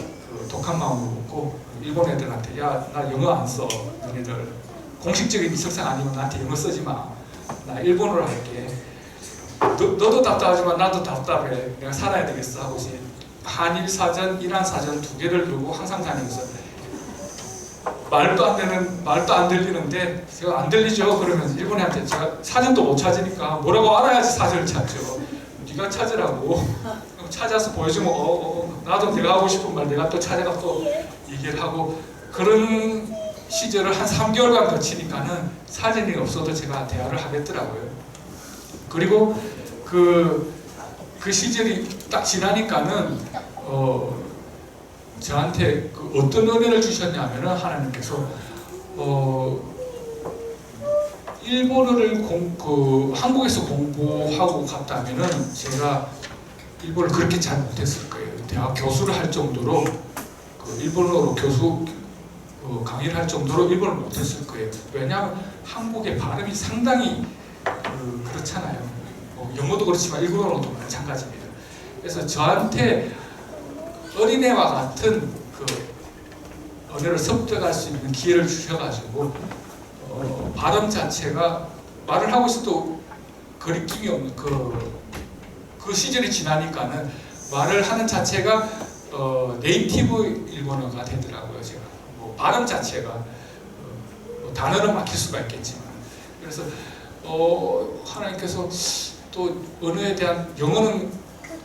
독한 마음을 먹고 일본 애들한테 야 나 영어 안 써. 너네들 공식적인 이석상 아니면 나한테 영어 쓰지 마. 나 일본어로 할게. 너도 답답하지만 나도 답답해. 내가 살아야 되겠어 하고 이제 한일 사전, 이란 사전 두 개를 들고 항상 다니면서 말도 안 들리는데 제가 안 들리죠? 그러면 일본애한테 제가 사전도 못 찾으니까 뭐라고 알아야지 사전을 찾죠. 네가 찾으라고. 찾아서 보여주면 나도 내가 하고 싶은 말 내가 또 찾아가 또 얘기를 하고 그런 시절을 한 3개월간 거치니까는 사전이 없어도 제가 대화를 하겠더라고요. 그리고 그 시절이 딱 지나니까는 저한테 그 어떤 은혜를 주셨냐면은 하나님께서 일본어를 한국에서 공부하고 갔다면은 제가 일본어를 그렇게 잘 못했을 거예요. 대학 교수를 할 정도로 그 일본어로 강의를 할 정도로 일본어를 못했을 거예요. 왜냐하면 한국의 발음이 상당히 그렇잖아요. 영어도 그렇지만 일본어도 마찬가지입니다. 그래서 저한테 어린애와 같은 그 언어를 습득할 수 있는 기회를 주셔가지고 발음 자체가 말을 하고 있어도 거리낌이 없는 그 시절이 지나니까는 말을 하는 자체가 네이티브 일본어가 되더라고요. 제가 발음 자체가 단어는 막힐 수가 있겠지만 그래서 하나님께서 또 언어에 대한 영어는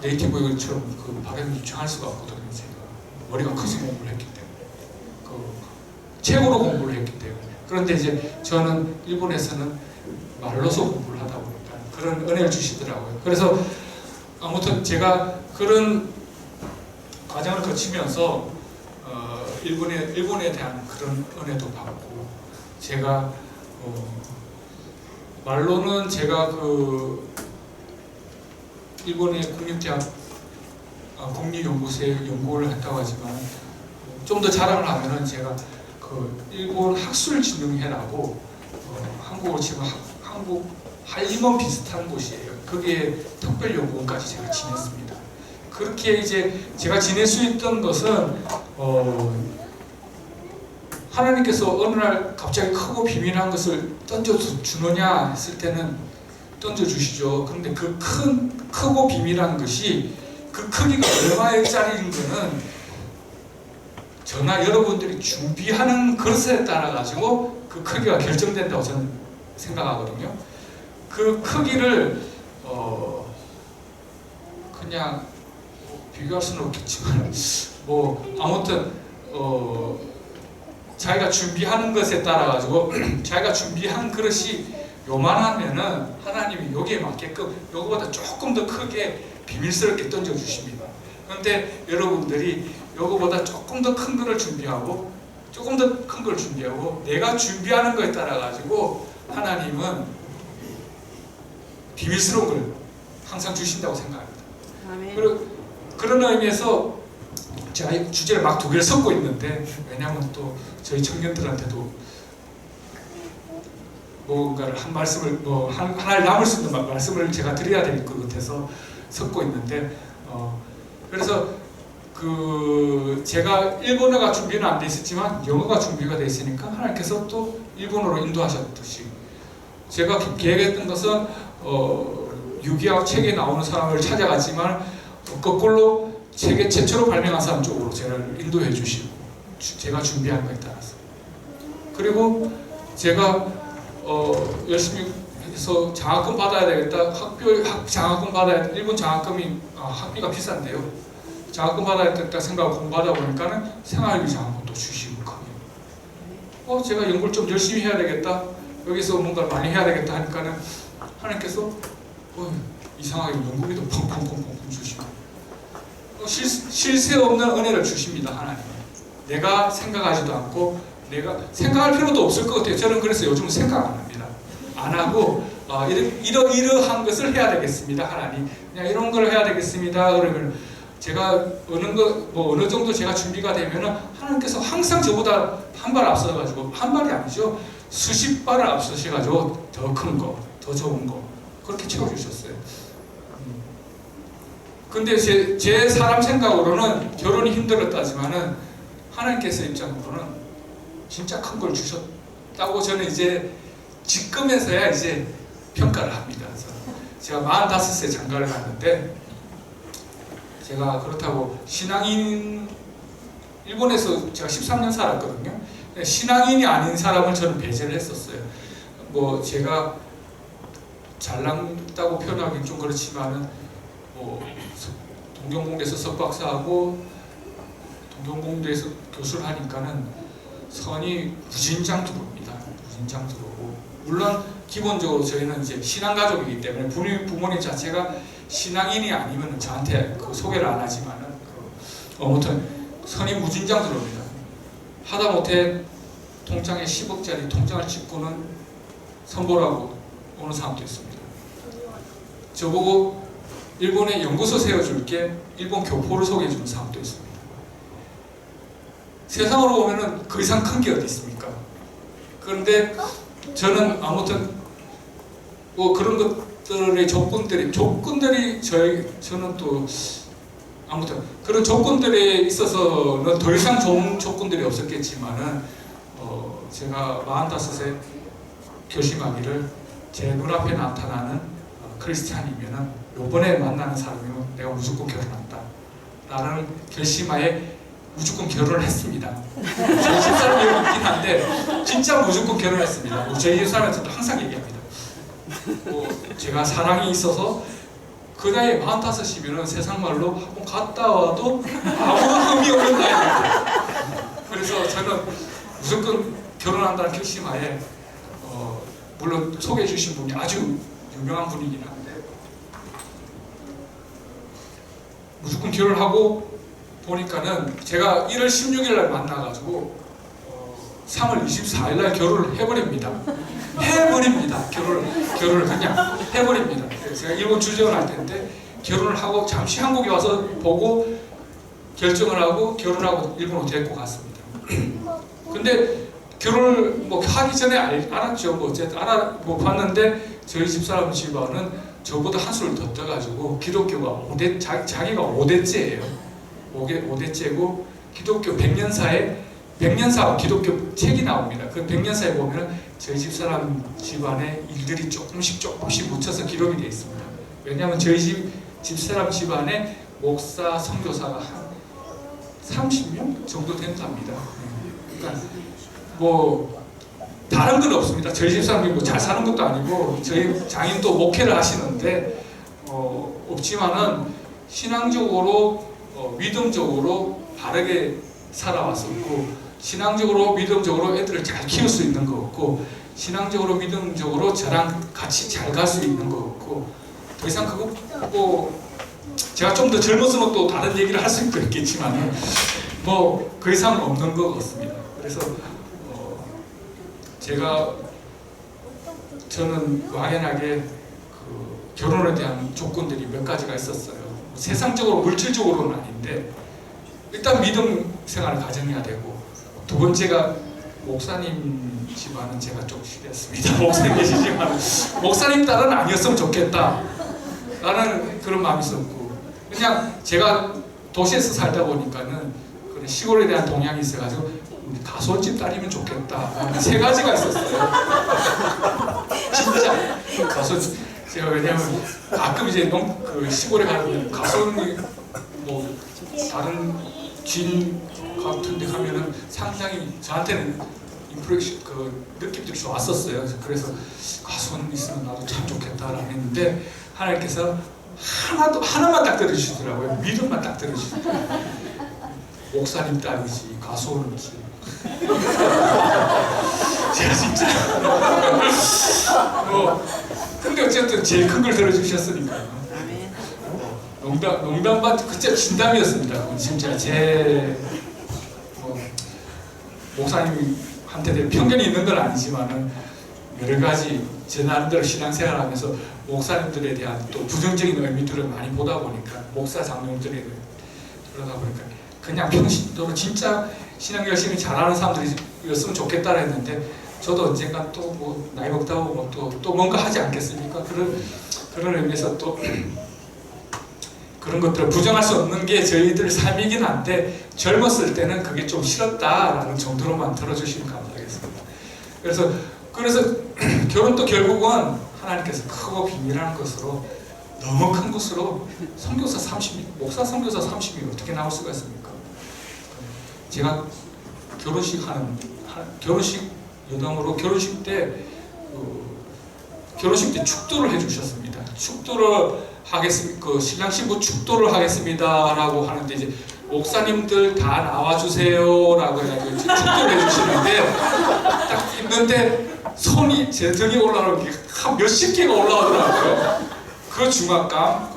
네이티브처럼 그 발음이 유창할 수가 없거든요. 제가 머리가 커서 공부를 했기 때문에 책으로 공부를 했기 때문에 그런데 이제 저는 일본에서는 말로서 공부를 하다 보니까 그런 은혜를 주시더라고요. 그래서 아무튼 제가 그런 과정을 거치면서 일본에 대한 그런 은혜도 받고 제가 말로는 제가 그 일본의 국립대학 국립연구소에 연구를 했다고 하지만 좀 더 자랑을 하면은 제가 그 일본 학술진흥회라고 한국으로 치면 한국 한림원 비슷한 곳이에요. 거기에 특별연구원까지 제가 지냈습니다. 그렇게 이제 제가 지낼 수 있던 것은 하나님께서 어느 날 갑자기 크고 비밀한 것을 던져주느냐 했을 때는 던져주시죠. 그런데 그 크고 비밀한 것이 그 크기가 얼마짜리인 거는 저나 여러분들이 준비하는 것에 따라 가지고 그 크기가 결정된다고 저는 생각하거든요. 그 크기를 그냥 비교할 수는 없겠지만 아무튼 자기가 준비하는 것에 따라 가지고 자기가 준비한 그릇이 요만하면은 하나님이 여기에 맞게끔 요거보다 조금 더 크게 비밀스럽게 던져 주십니다. 그런데 여러분들이 요거보다 조금 더 큰 거를 준비하고 조금 더 큰 걸 준비하고 내가 준비하는 거에 따라 가지고 하나님은 비밀스러운 걸 항상 주신다고 생각합니다. 아멘. 그리고 그런 의미에서 제가 주제를 막 두 개를 섞고 있는데 왜냐하면 또 저희 청년들한테도 뭔가를 한 말씀을 하나를 남을 수 있는 말씀을 제가 드려야 될 것 같아서 섞고 있는데 그래서 제가 일본어가 준비는 안 돼 있었지만 영어가 준비가 돼 있으니까 하나님께서 또 일본어로 인도하셨듯이 제가 계획했던 것은 유기학 책에 나오는 사람을 찾아갔지만 거꾸로 세계 최초로 발명한 사람 쪽으로 저를 인도해 주시고 제가 준비한 거에 따라서 그리고 제가 열심히 해서 장학금 받아야 되겠다. 장학금 받아야 돼. 일본 장학금이 학비가 비싼데요. 장학금 받아야 되겠다 생각하고 공부하다 보니까는 생활비 장학금도 주시고 크게. 제가 연구를 좀 열심히 해야 되겠다. 여기서 뭔가 많이 해야 되겠다 하니까는 하나님께서 이상하게 연구비도 펑펑펑펑 주시고 쉴 새 없는 은혜를 주십니다. 하나님. 내가 생각하지도 않고 내가 생각할 필요도 없을 것 같아요. 저는 그래서 요즘 생각 안 합니다. 안 하고 이러한 것을 해야 되겠습니다. 하나님. 그냥 이런 걸 해야 되겠습니다. 그러면 제가 어느 정도 제가 준비가 되면은 하나님께서 항상 저보다 한 발 앞서가지고 한 발이 아니죠. 수십 발을 앞서셔가지고 더 큰 거, 더 좋은 거 그렇게 채워주셨어요. 근데 제 사람 생각으로는 결혼이 힘들었다지만은 하나님께서 입장으로는 진짜 큰 걸 주셨다고 저는 이제 지금에서야 이제 평가를 합니다. 그래서 제가 45세 장가를 갔는데 제가 그렇다고 신앙인 일본에서 제가 13년 살았거든요. 신앙인이 아닌 사람을 저는 배제를 했었어요. 뭐 제가 잘났다고 표현하기 좀 그렇지만은 뭐 동경공대에서 석박사하고 동경공대에서 교수를 하니까는 선이 무진장 들어옵니다. 무진장 들어오고 물론 기본적으로 저희는 이제 신앙 가족이기 때문에 부모님 자체가 신앙인이 아니면 저한테 그 소개를 안 하지만은 아무튼 선이 무진장 들어옵니다. 하다못해 통장에 10억짜리 통장을 찍고는 선보라고 오는 사람도 있습니다. 저보고 일본에 연구소 세워줄게 일본 교포를 소개해주는 사람도 있습니다. 세상으로 보면은 그 이상 큰 게 어디 있습니까? 그런데 저는 아무튼 뭐 그런 것들의 조건들이 저는 또 아무튼 그런 조건들에 있어서는 더 이상 좋은 조건들이 없었겠지만은 제가 45세 결심하기를 제 눈앞에 나타나는 크리스찬이면은 요번에 만나는 사람이면 내가 무조건 결혼한다 라는 결심하에 무조건 결혼을 했습니다. 저희 집사람이 있긴 한데 진짜 무조건 결혼했습니다. 저희 집사람한테도 항상 얘기합니다. 제가 사랑이 있어서 그 나이에 45이면 세상 말로 한번 갔다 와도 아무런 의미 없는 나이입니다. 그래서 저는 무조건 결혼한다는 결심하에 물론 소개해 주신 분이 아주 유명한 분이긴 한데 무조건 결혼하고 보니까는 제가 1월 16일 날 만나가지고 3월 24일 날 결혼을 해버립니다. 결혼을 그냥 해버립니다. 제가 일본 주정을 할 텐데 결혼을 하고 잠시 한국에 와서 보고 결정을 하고 결혼하고 일본으로 데리고 갔습니다. 근데 결혼을 뭐 하기 전에 알았죠. 뭐 어쨌든 봤는데 저희 집사람 집안은 저보다 한 수를 더 떠가지고 기독교가 자기가 5대째예요. 5대째고 기독교 100년사 기독교 책이 나옵니다. 그 100년사에 보면 저희 집사람 집안에 일들이 조금씩 묻혀서 기록이 되어 있습니다. 왜냐하면 저희 집사람 집안에 목사, 선교사가 한 30명 정도 된답니다. 그러니까 뭐 다른 건 없습니다. 저희 집사람이 뭐 잘 사는 것도 아니고 저희 장인도 목회를 하시는데 없지만은 신앙적으로 믿음적으로 바르게 살아왔었고 신앙적으로 믿음적으로 애들을 잘 키울 수 있는 거 없고 신앙적으로 믿음적으로 저랑 같이 잘 갈 수 있는 거 없고 더 이상 그거 뭐 제가 좀 더 젊었으면 또 다른 얘기를 할 수도 있겠지만 뭐 그 이상 없는 것 같습니다. 그래서 저는 막연하게 그 결혼에 대한 조건들이 몇 가지가 있었어요. 세상적으로 물질적으로는 아닌데 일단 믿음 생활을 가정해야 되고 두 번째가 목사님 집안은 제가 좀 싫었습니다. 목사님 계시지만 목사님 딸은 아니었으면 좋겠다 라는 그런 마음이 있었고 그냥 제가 도시에서 살다 보니까는 그런 시골에 대한 동향이 있어가지고 가수집 딸이면 좋겠다. 세 가지가 있었어요. 진짜 가수집. 제가 왜냐면 가끔 이제 그 시골에 가면 가수니 뭐 다른 진 같은 데 가면은 상당히 저한테는 임프레션 그 느낌들이 좋았었어요. 그래서 가수는 있으면 나도 참 좋겠다라고 했는데 하나님께서 하나만 딱 들어주시더라고요. 믿음만 딱 들어주시더라고요. 목사님 딸이지 가수는지. 제가 진짜 근데 어쨌든 제일 큰 걸 들어주셨으니까요. 농담 진짜 진담이었습니다. 진짜 제 목사님한테 대한 편견이 있는 건 아니지만은 여러 가지 제 나름대로 신앙생활하면서 목사님들에 대한 또 부정적인 의미들을 많이 보다 보니까 목사 장로들에 그러다 보니까 그냥 평신도로 진짜 신앙 열심히 잘하는 사람들이었으면 좋겠다 했는데 저도 언젠가 또 뭐 나이 먹다 보면 또 뭔가 하지 않겠습니까? 그런 의미에서 또 그런 것들을 부정할 수 없는 게 저희들 삶이긴 한데 젊었을 때는 그게 좀 싫었다라는 정도로만 들어주시면 감사하겠습니다. 그래서 결혼도 결국은 하나님께서 크고 비밀한 것으로, 너무 큰 것으로 선교사 30명, 목사 선교사 30명이 어떻게 나올 수가 있습니까? 제가 결혼식 여담으로 결혼식 때 축도를 해주셨습니다. 축도를 하겠습니다. 신랑 신부 축도를 하겠습니다라고 하는데 이제 목사님들 다 나와주세요라고 해가지고 축도를 해주시는데 딱 있는데 손이 제 등에 올라오는 게 한 몇십 개가 올라오더라고요. 그 중압감,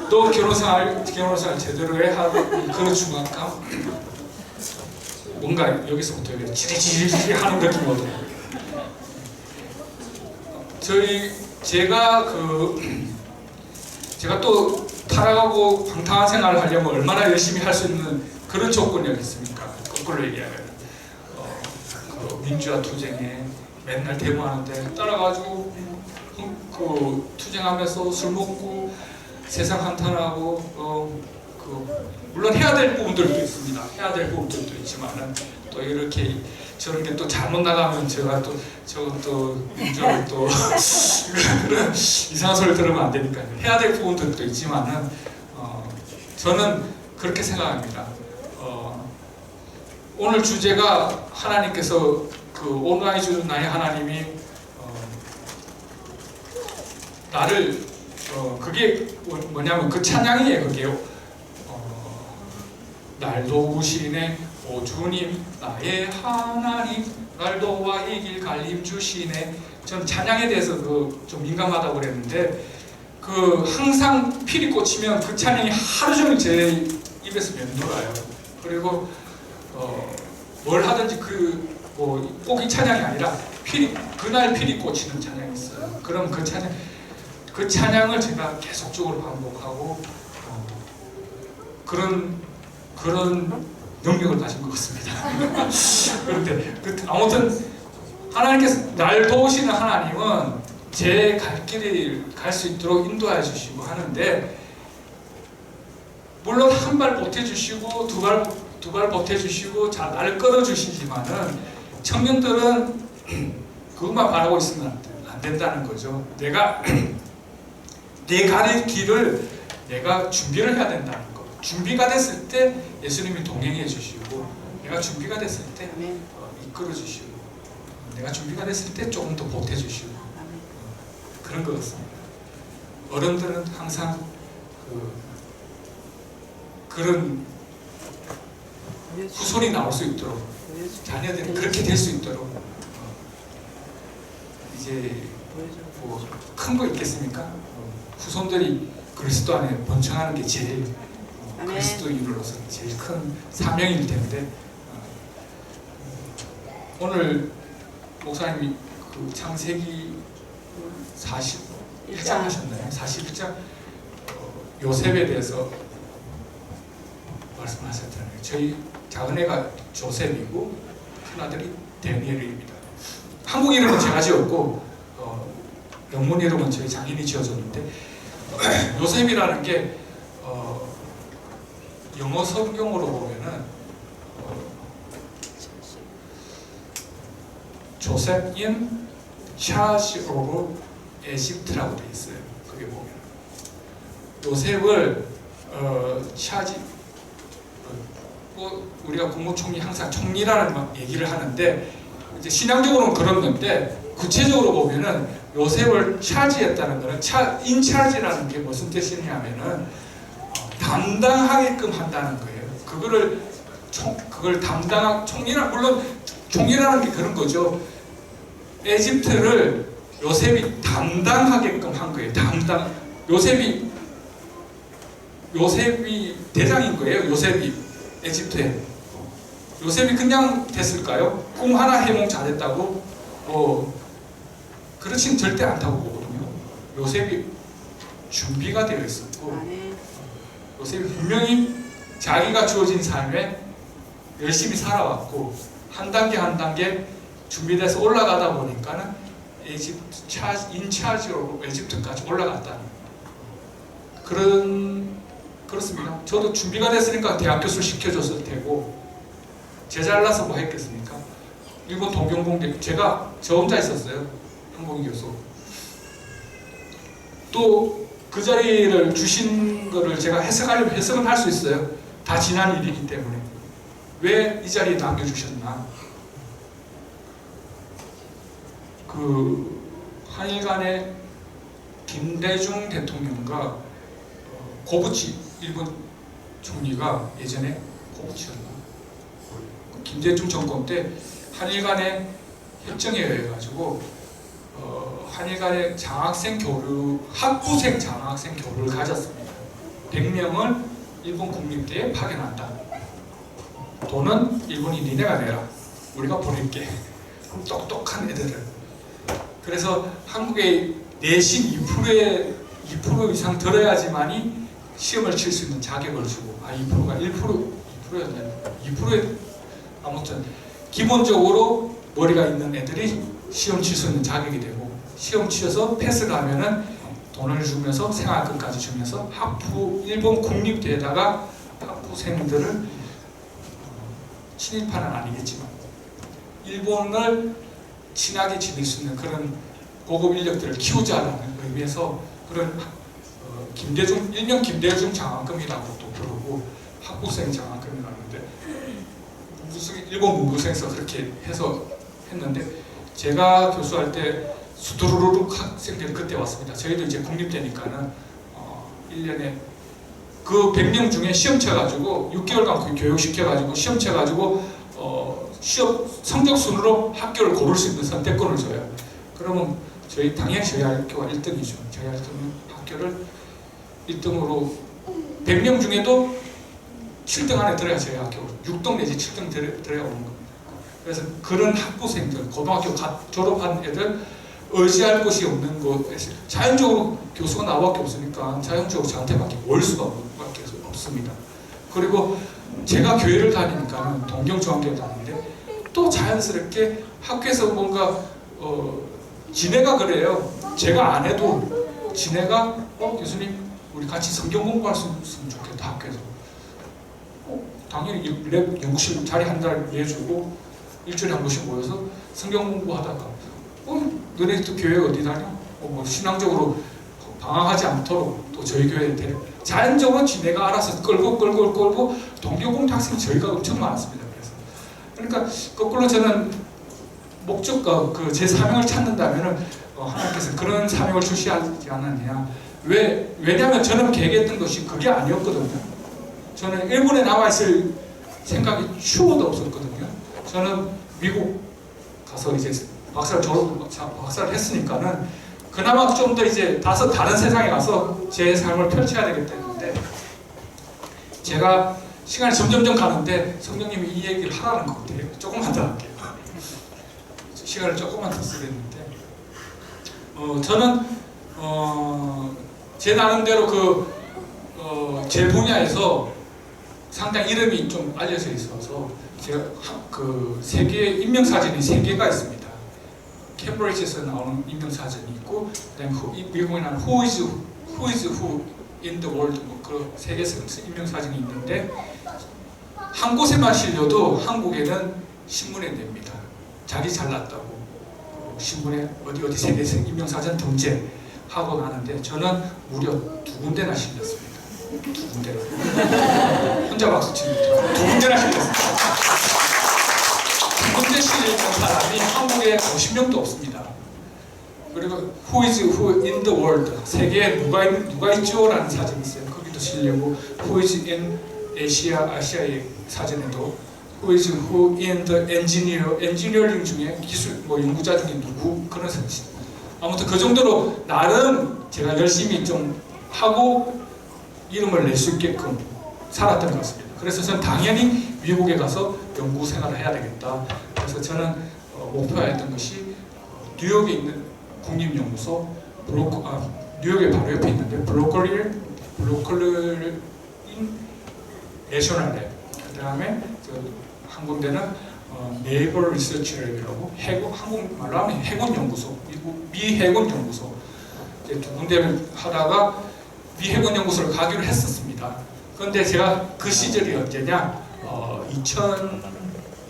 또 결혼생활 제대로 해 하는 그 중압감, 뭔가 여기서부터 이렇게 지리지리 하는 느낌이 오더라고요. 제가 또 타락하고 방탕한 생활을 하려면 얼마나 열심히 할 수 있는 그런 조건이 있습니까? 거꾸로 얘기하면 민주화 투쟁에 맨날 데모하는데 따라가지고 투쟁하면서 술 먹고 세상 한탄하고 물론 해야 될 부분들도 있습니다. 해야 될 부분들도 있지만은 또 이렇게 저런 게 또 잘못 나가면 제가 또 저건 또 민주화를 또 그런 이상한 소리 들으면 안 되니까요. 해야 될 부분들도 있지만은 저는 그렇게 생각합니다. 오늘 주제가 하나님께서 온라인 주 나의 하나님이 나를 그게 뭐냐면 그 찬양이에요. 그게요. 날 도우시네 오 주님 나의 하나님 날 도와 이 길 갈림 주시네. 전 찬양에 대해서 좀 민감하다고 그랬는데 항상 필이 꽂히면 그 찬양이 하루 종일 제 입에서 맴돌아요. 그리고 뭘 하든지 꼭 이 찬양이 아니라 그날 필이 꽂히는 찬양이 있어요. 그럼 그 찬양을 제가 계속적으로 반복하고 그런 능력을 가진 것 같습니다. 그런데 아무튼 하나님께서 날 도우시는 하나님은 제 갈 길을 갈 수 있도록 인도해 주시고 하는데, 물론 한 발 보태주시고 두 발 보태주시고 나를 끌어주시지만은 청년들은 그것만 바라고 있으면 안 된다는 거죠. 내가 내 가는 길을 내가 준비를 해야 된다는 거. 준비가 됐을 때 예수님이 동행해 주시고, 내가 준비가 됐을 때 이끌어 주시고, 내가 준비가 됐을 때 조금 더 보태 주시고, 그런 것 같습니다. 어른들은 항상 그런 후손이 나올 수 있도록, 자녀들이 그렇게 될 수 있도록, 이제 큰 거 있겠습니까? 후손들이 그리스도 안에 번창하는 게 제일 그리스도인으로서 제일 큰 사명일 텐데, 오늘 목사님이 창세기 41장 하셨나요? 41장 요셉에 대해서 말씀하셨잖아요. 저희 작은애가 조셉이고 큰아들이 데니엘입니다. 한국 이름은 제가 지었고 영문 이름은 저희 장인이 지어줬는데, 요셉이라는 게 영어 성경으로 보면은 조셉 인 차지 오브 에집트라고 되어 있어요. 그게 보면 요셉을 차지, 우리가 국무총리 항상 총리라는 얘기를 하는데, 이제 신앙적으로는 그런 건데 구체적으로 보면은 요셉을 차지했다는 거는 인차지라는 게 무슨 뜻이냐면은 담당하게끔 한다는 거예요. 그걸 물론 총리라는 게 그런 거죠. 에집트를 요셉이 담당하게끔 한 거예요. 요셉이 대장인 거예요. 요셉이 에집트에. 요셉이 그냥 됐을까요? 꿈 하나 해몽 잘했다고? 그렇진 절대 않다고 보거든요. 요셉이 준비가 되어 있었고, 요셉이 분명히 자기가 주어진 삶에 열심히 살아왔고, 한 단계 한 단계 준비돼서 올라가다 보니까는 인차지로 에집트까지 올라갔다는 그렇습니다. 저도 준비가 됐으니까 대학 교수를 시켜줬을 테고, 제 잘나서 뭐 했겠습니까? 일본 동경공대, 제가 저 혼자 있었어요. 한국인 교수. 또 그 자리를 주신 거를 제가 해석하려면 해석은 할 수 있어요. 다 지난 일이기 때문에. 왜 이 자리에 남겨주셨나? 그 한일 간의 김대중 대통령과 고부치 일본 총리가 예전에 고부치였나? 김대중 정권 때 한일 간의 협정에 의해 가지고 한일 간의 장학생 교류, 학부생 장학생 교류를 가졌습니다. 100명을 일본 국립대에 파견한다. 돈은 일본이 니네가 내라. 우리가 보낼게. 똑똑한 애들을. 그래서 한국의 내신 2% 이상 들어야지만이 시험을 칠 수 있는 자격을 주고, 2%가 1%였나요? 2%에 아무튼 기본적으로 머리가 있는 애들이 시험 칠 수 있는 자격이 되고, 시험 치셔서 패스를 하면은 돈을 주면서 생활권까지 주면서 일본 국립대에다가 학부생들을 친일파는 아니겠지만 일본을 친하게 지낼 수 있는 그런 고급 인력들을 키우자라는 의미에서 그런 일명 김대중 장학금이라고도 부르고 학부생 장학금이라는데 일본 문부생에서 그렇게 해서 했는데, 제가 교수할 때 수두루룩 학생들이 그때 왔습니다. 저희도 이제 국립대니까는 1년에 그 100명 중에 시험 쳐가지고 6개월간 교육시켜가지고 시험 쳐가지고 시험 성적 순으로 학교를 고를 수 있는 선택권을 줘요. 그러면 당연히 저희 학교가 1등이죠. 저희 학교를 1등으로 100명 중에도 7등 안에 들어야 저희 학교 6등 내지 7등 들어야 오는 겁니다. 그래서 그런 학부생들, 고등학교 졸업한 애들 의지할 곳이 없는 곳에서 자연적으로 교수가 나밖에 없으니까 자연적으로 저한테밖에 올 수가 없습니다. 그리고 제가 교회를 다니니까는 동경중앙교회 다니는데 또 자연스럽게 학교에서 뭔가 지네가 그래요. 제가 안 해도 지네가 교수님 우리 같이 성경 공부할 수 있으면 좋겠다 학교에서. 당연히 연구실 자리 한 달 내주고 일주일에 한 번씩 모여서 성경 공부하다가 너네 또 교회 어디 다녀? 뭐 신앙적으로 방황하지 않도록 또 저희 교회에 자연적으로 지네가 알아서 끌고 동교공대 학생이 저희가 엄청 많았습니다. 그러니까 거꾸로 저는 목적과 제 사명을 찾는다면은 하나님께서 그런 사명을 주시지 않았냐? 왜냐하면 저는 계획했던 것이 그게 아니었거든요. 저는 일본에 나와 있을 생각이 추호도 없었거든요. 저는 미국 가서 이제 박사를 했으니까는 그나마 좀 더 이제 다른 세상에 가서 제 삶을 펼쳐야 되겠다 했는데, 제가 시간이 점점 가는데 성령님이 이 얘기를 하라는 것 같아요. 조금만 더 할게요. 시간을 조금만 더 쓰겠는데, 저는 제 나름대로 제 분야에서 상당히 이름이 좀 알려져 있어서 제가 세계 인명사진이 3개가 있습니다. 캠브리지에서 나오는 인명사진이 있고, 그다음에 미국에 나오는 Who is Who in the World, 그 세계 인명사진이 있는데, 한 곳에만 실려도 한국에는 신문에 냅니다. 자기 잘났다고 신문에 어디 세계 인명사진 등재하고 나는데, 저는 무려 2군데나 실렸습니다. 2군데나. 혼자 박수 칩니다. 2군데나 실렸습니다. 2군데 실린 사람이 한국에 50명도 없습니다. 그리고 Who is Who in the World, 세계에 누가 있죠? 라는 사진이 있어요. 거기도 실리고, Who is in 아시아의 사진에도 Who is Who in the 엔지니어링 중에 기술, 연구자 중에 누구, 그런 사진. 아무튼 그 정도로 나름 제가 열심히 좀 하고 이름을 낼 수 있게끔 살았던 것 같습니다. 그래서 저는 당연히 미국에 가서 연구 생활을 해야 되겠다. 그래서 저는 목표했던 것이 뉴욕에 있는 국립연구소, 뉴욕에 바로 옆에 있는데 브로컬린 내셔널 랩, 그 다음에 한 군데는 네이버 리서치 랩이라고 한국말로 하면 해군연구소, 미 해군연구소, 2군데를 하다가 미 해군연구소를 가기로 했었습니다. 그런데 제가 그 시절이 언제냐,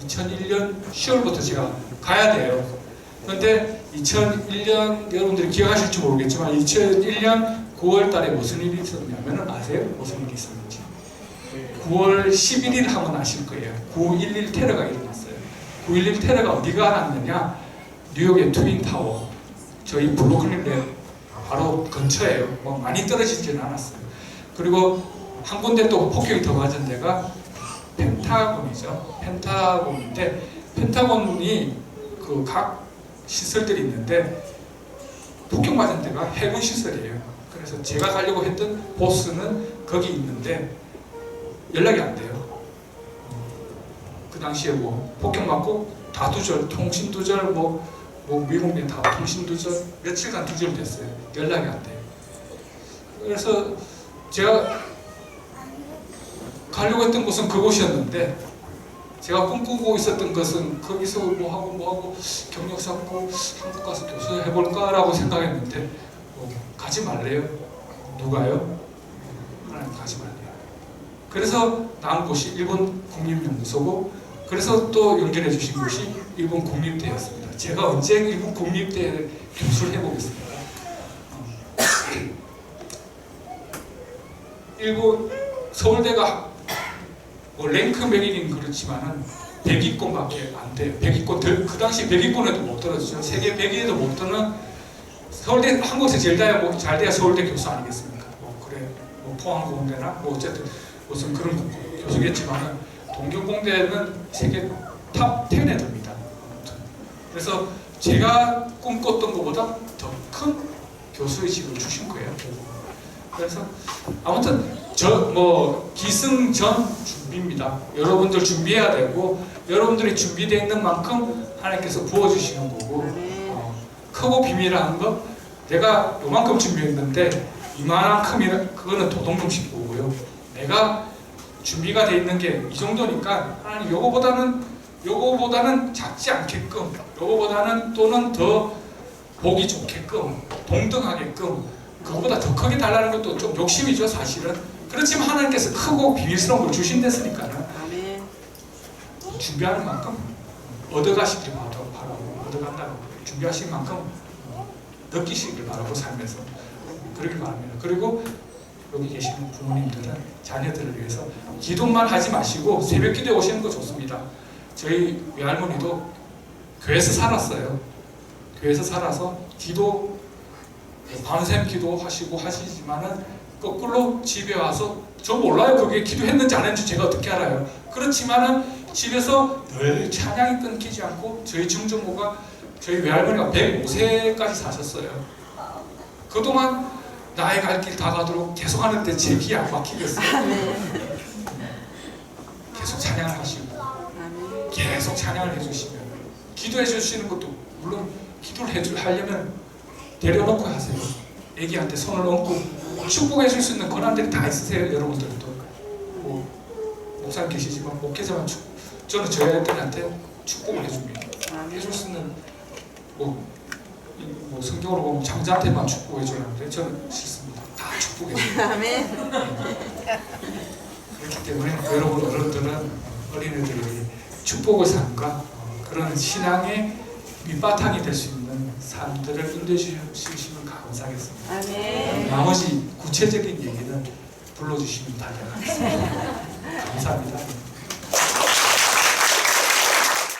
2001년 10월부터 제가 가야 돼요. 그런데 2001년 여러분들이 기억하실지 모르겠지만 2001년 9월 달에 무슨 일이 있었냐면 아세요? 무슨 일이 있었는지. 9월 11일 하면 아실 거예요. 9.11 테러가 일어났어요. 9.11 테러가 어디가 났느냐? 뉴욕의 트윈타워, 저희 브루클린의 바로 근처예요. 뭐 많이 떨어지지는 않았어요. 그리고 한 군데 또 폭격이 더 맞은 데가 펜타곤이죠. 펜타곤인데 펜타곤이 그 각 시설들이 있는데 폭격 맞은 데가 해군 시설이에요. 그래서 제가 가려고 했던 보스는 거기 있는데 연락이 안 돼요. 그 당시에 뭐 폭격 맞고 다 두절, 통신 두절, 뭐 미국에 다 통신 두절, 며칠간 두절됐어요. 연락이 안 돼요. 그래서 제가 가려고 했던 곳은 그곳이었는데 제가 꿈꾸고 있었던 것은 거기서 뭐하고 경력 쌓고 한국 가서 교수 해볼까라고 생각했는데 가지 말래요. 누가요? 하나님 가지 말래요. 그래서 나온 곳이 일본 국립연구소고 그래서 또 연결해 주신 곳이 일본 국립대였습니다. 제가 언제 일본 국립대에 교수를 해보겠습니다. 일본 서울대가 뭐 랭크 매기긴 그렇지만은 100위권밖에 안 돼요. 100위권, 그 당시 100위권에도 못 들었죠. 세계 100위에도 못 드는 서울대, 한국에서 제일 잘 돼야 서울대 교수 아니겠습니까? 뭐 그래, 뭐 포항공대나 뭐 어쨌든 무슨 그런 교수겠지만은 동경공대는 세계 탑 10에 듭니다. 그래서 제가 꿈꿨던 것보다 더 큰 교수의식을 주신 거예요. 그래서 아무튼 기승전 준비입니다. 여러분들 준비해야 되고 여러분들이 준비되어 있는 만큼 하나님께서 부어주시는 거고 크고 비밀한 거 내가 요만큼 준비했는데 이만큼이면 그거는 도둑놈식 거고요. 내가 준비가 되어 있는 게 이 정도니까 하나님 요거보다는 작지 않게끔 요거보다는 또는 더 보기 좋게끔 동등하게끔 그거보다 더 크게 달라는 것도 좀 욕심이죠 사실은. 그렇지만 하나님께서 크고 비밀스러운 걸 주신댔으니까는 준비하는 만큼 얻어가시길 바라고 얻어간다고 준비하신 만큼 느끼시길 바라고 살면서 그러길 바랍니다. 그리고 여기 계시는 부모님들은 자녀들을 위해서 기도만 하지 마시고 새벽 기도에 오시는 거 좋습니다. 저희 외할머니도 교회에서 살았어요. 교회에서 살아서 기도 밤샘 기도하시고 하시지만은 거꾸로 집에 와서 저 몰라요. 그게 기도했는지 안 했는지 제가 어떻게 알아요. 그렇지만은 집에서 늘 찬양이 끊기지 않고 저희 증조모가 저희 외할머니가 105세까지 사셨어요. 그동안 나의 갈 길 다 가도록 계속 하는데 제 귀에 안 막히겠어요. 계속 찬양을 하시고 계속 찬양을 해주시면 기도해 주시는 것도 물론 기도를 하려면 데려놓고 하세요. 애기한테 손을 얹고 축복해 줄 수 있는 권한들이 다 있으세요. 여러분들도 뭐 목사님 계시지만 목회자만 저는 저희 아이들한테 축복을 해줍니다. 해줄 수 있는 뭐 성경으로 보면 장자한테만 축복해 주는데 저는 싫습니다. 다 축복해 줍니다. 아멘. 그렇기 때문에 여러분 어른들은 어린애들에게 축복의 삶과 그런 신앙의 밑바탕이 될 수 있는 삶들을 인도해 주시면 감사하겠습니다. 아멘. 나머지 구체적인 얘기는 불러주시면 다 되겠습니다. 감사합니다.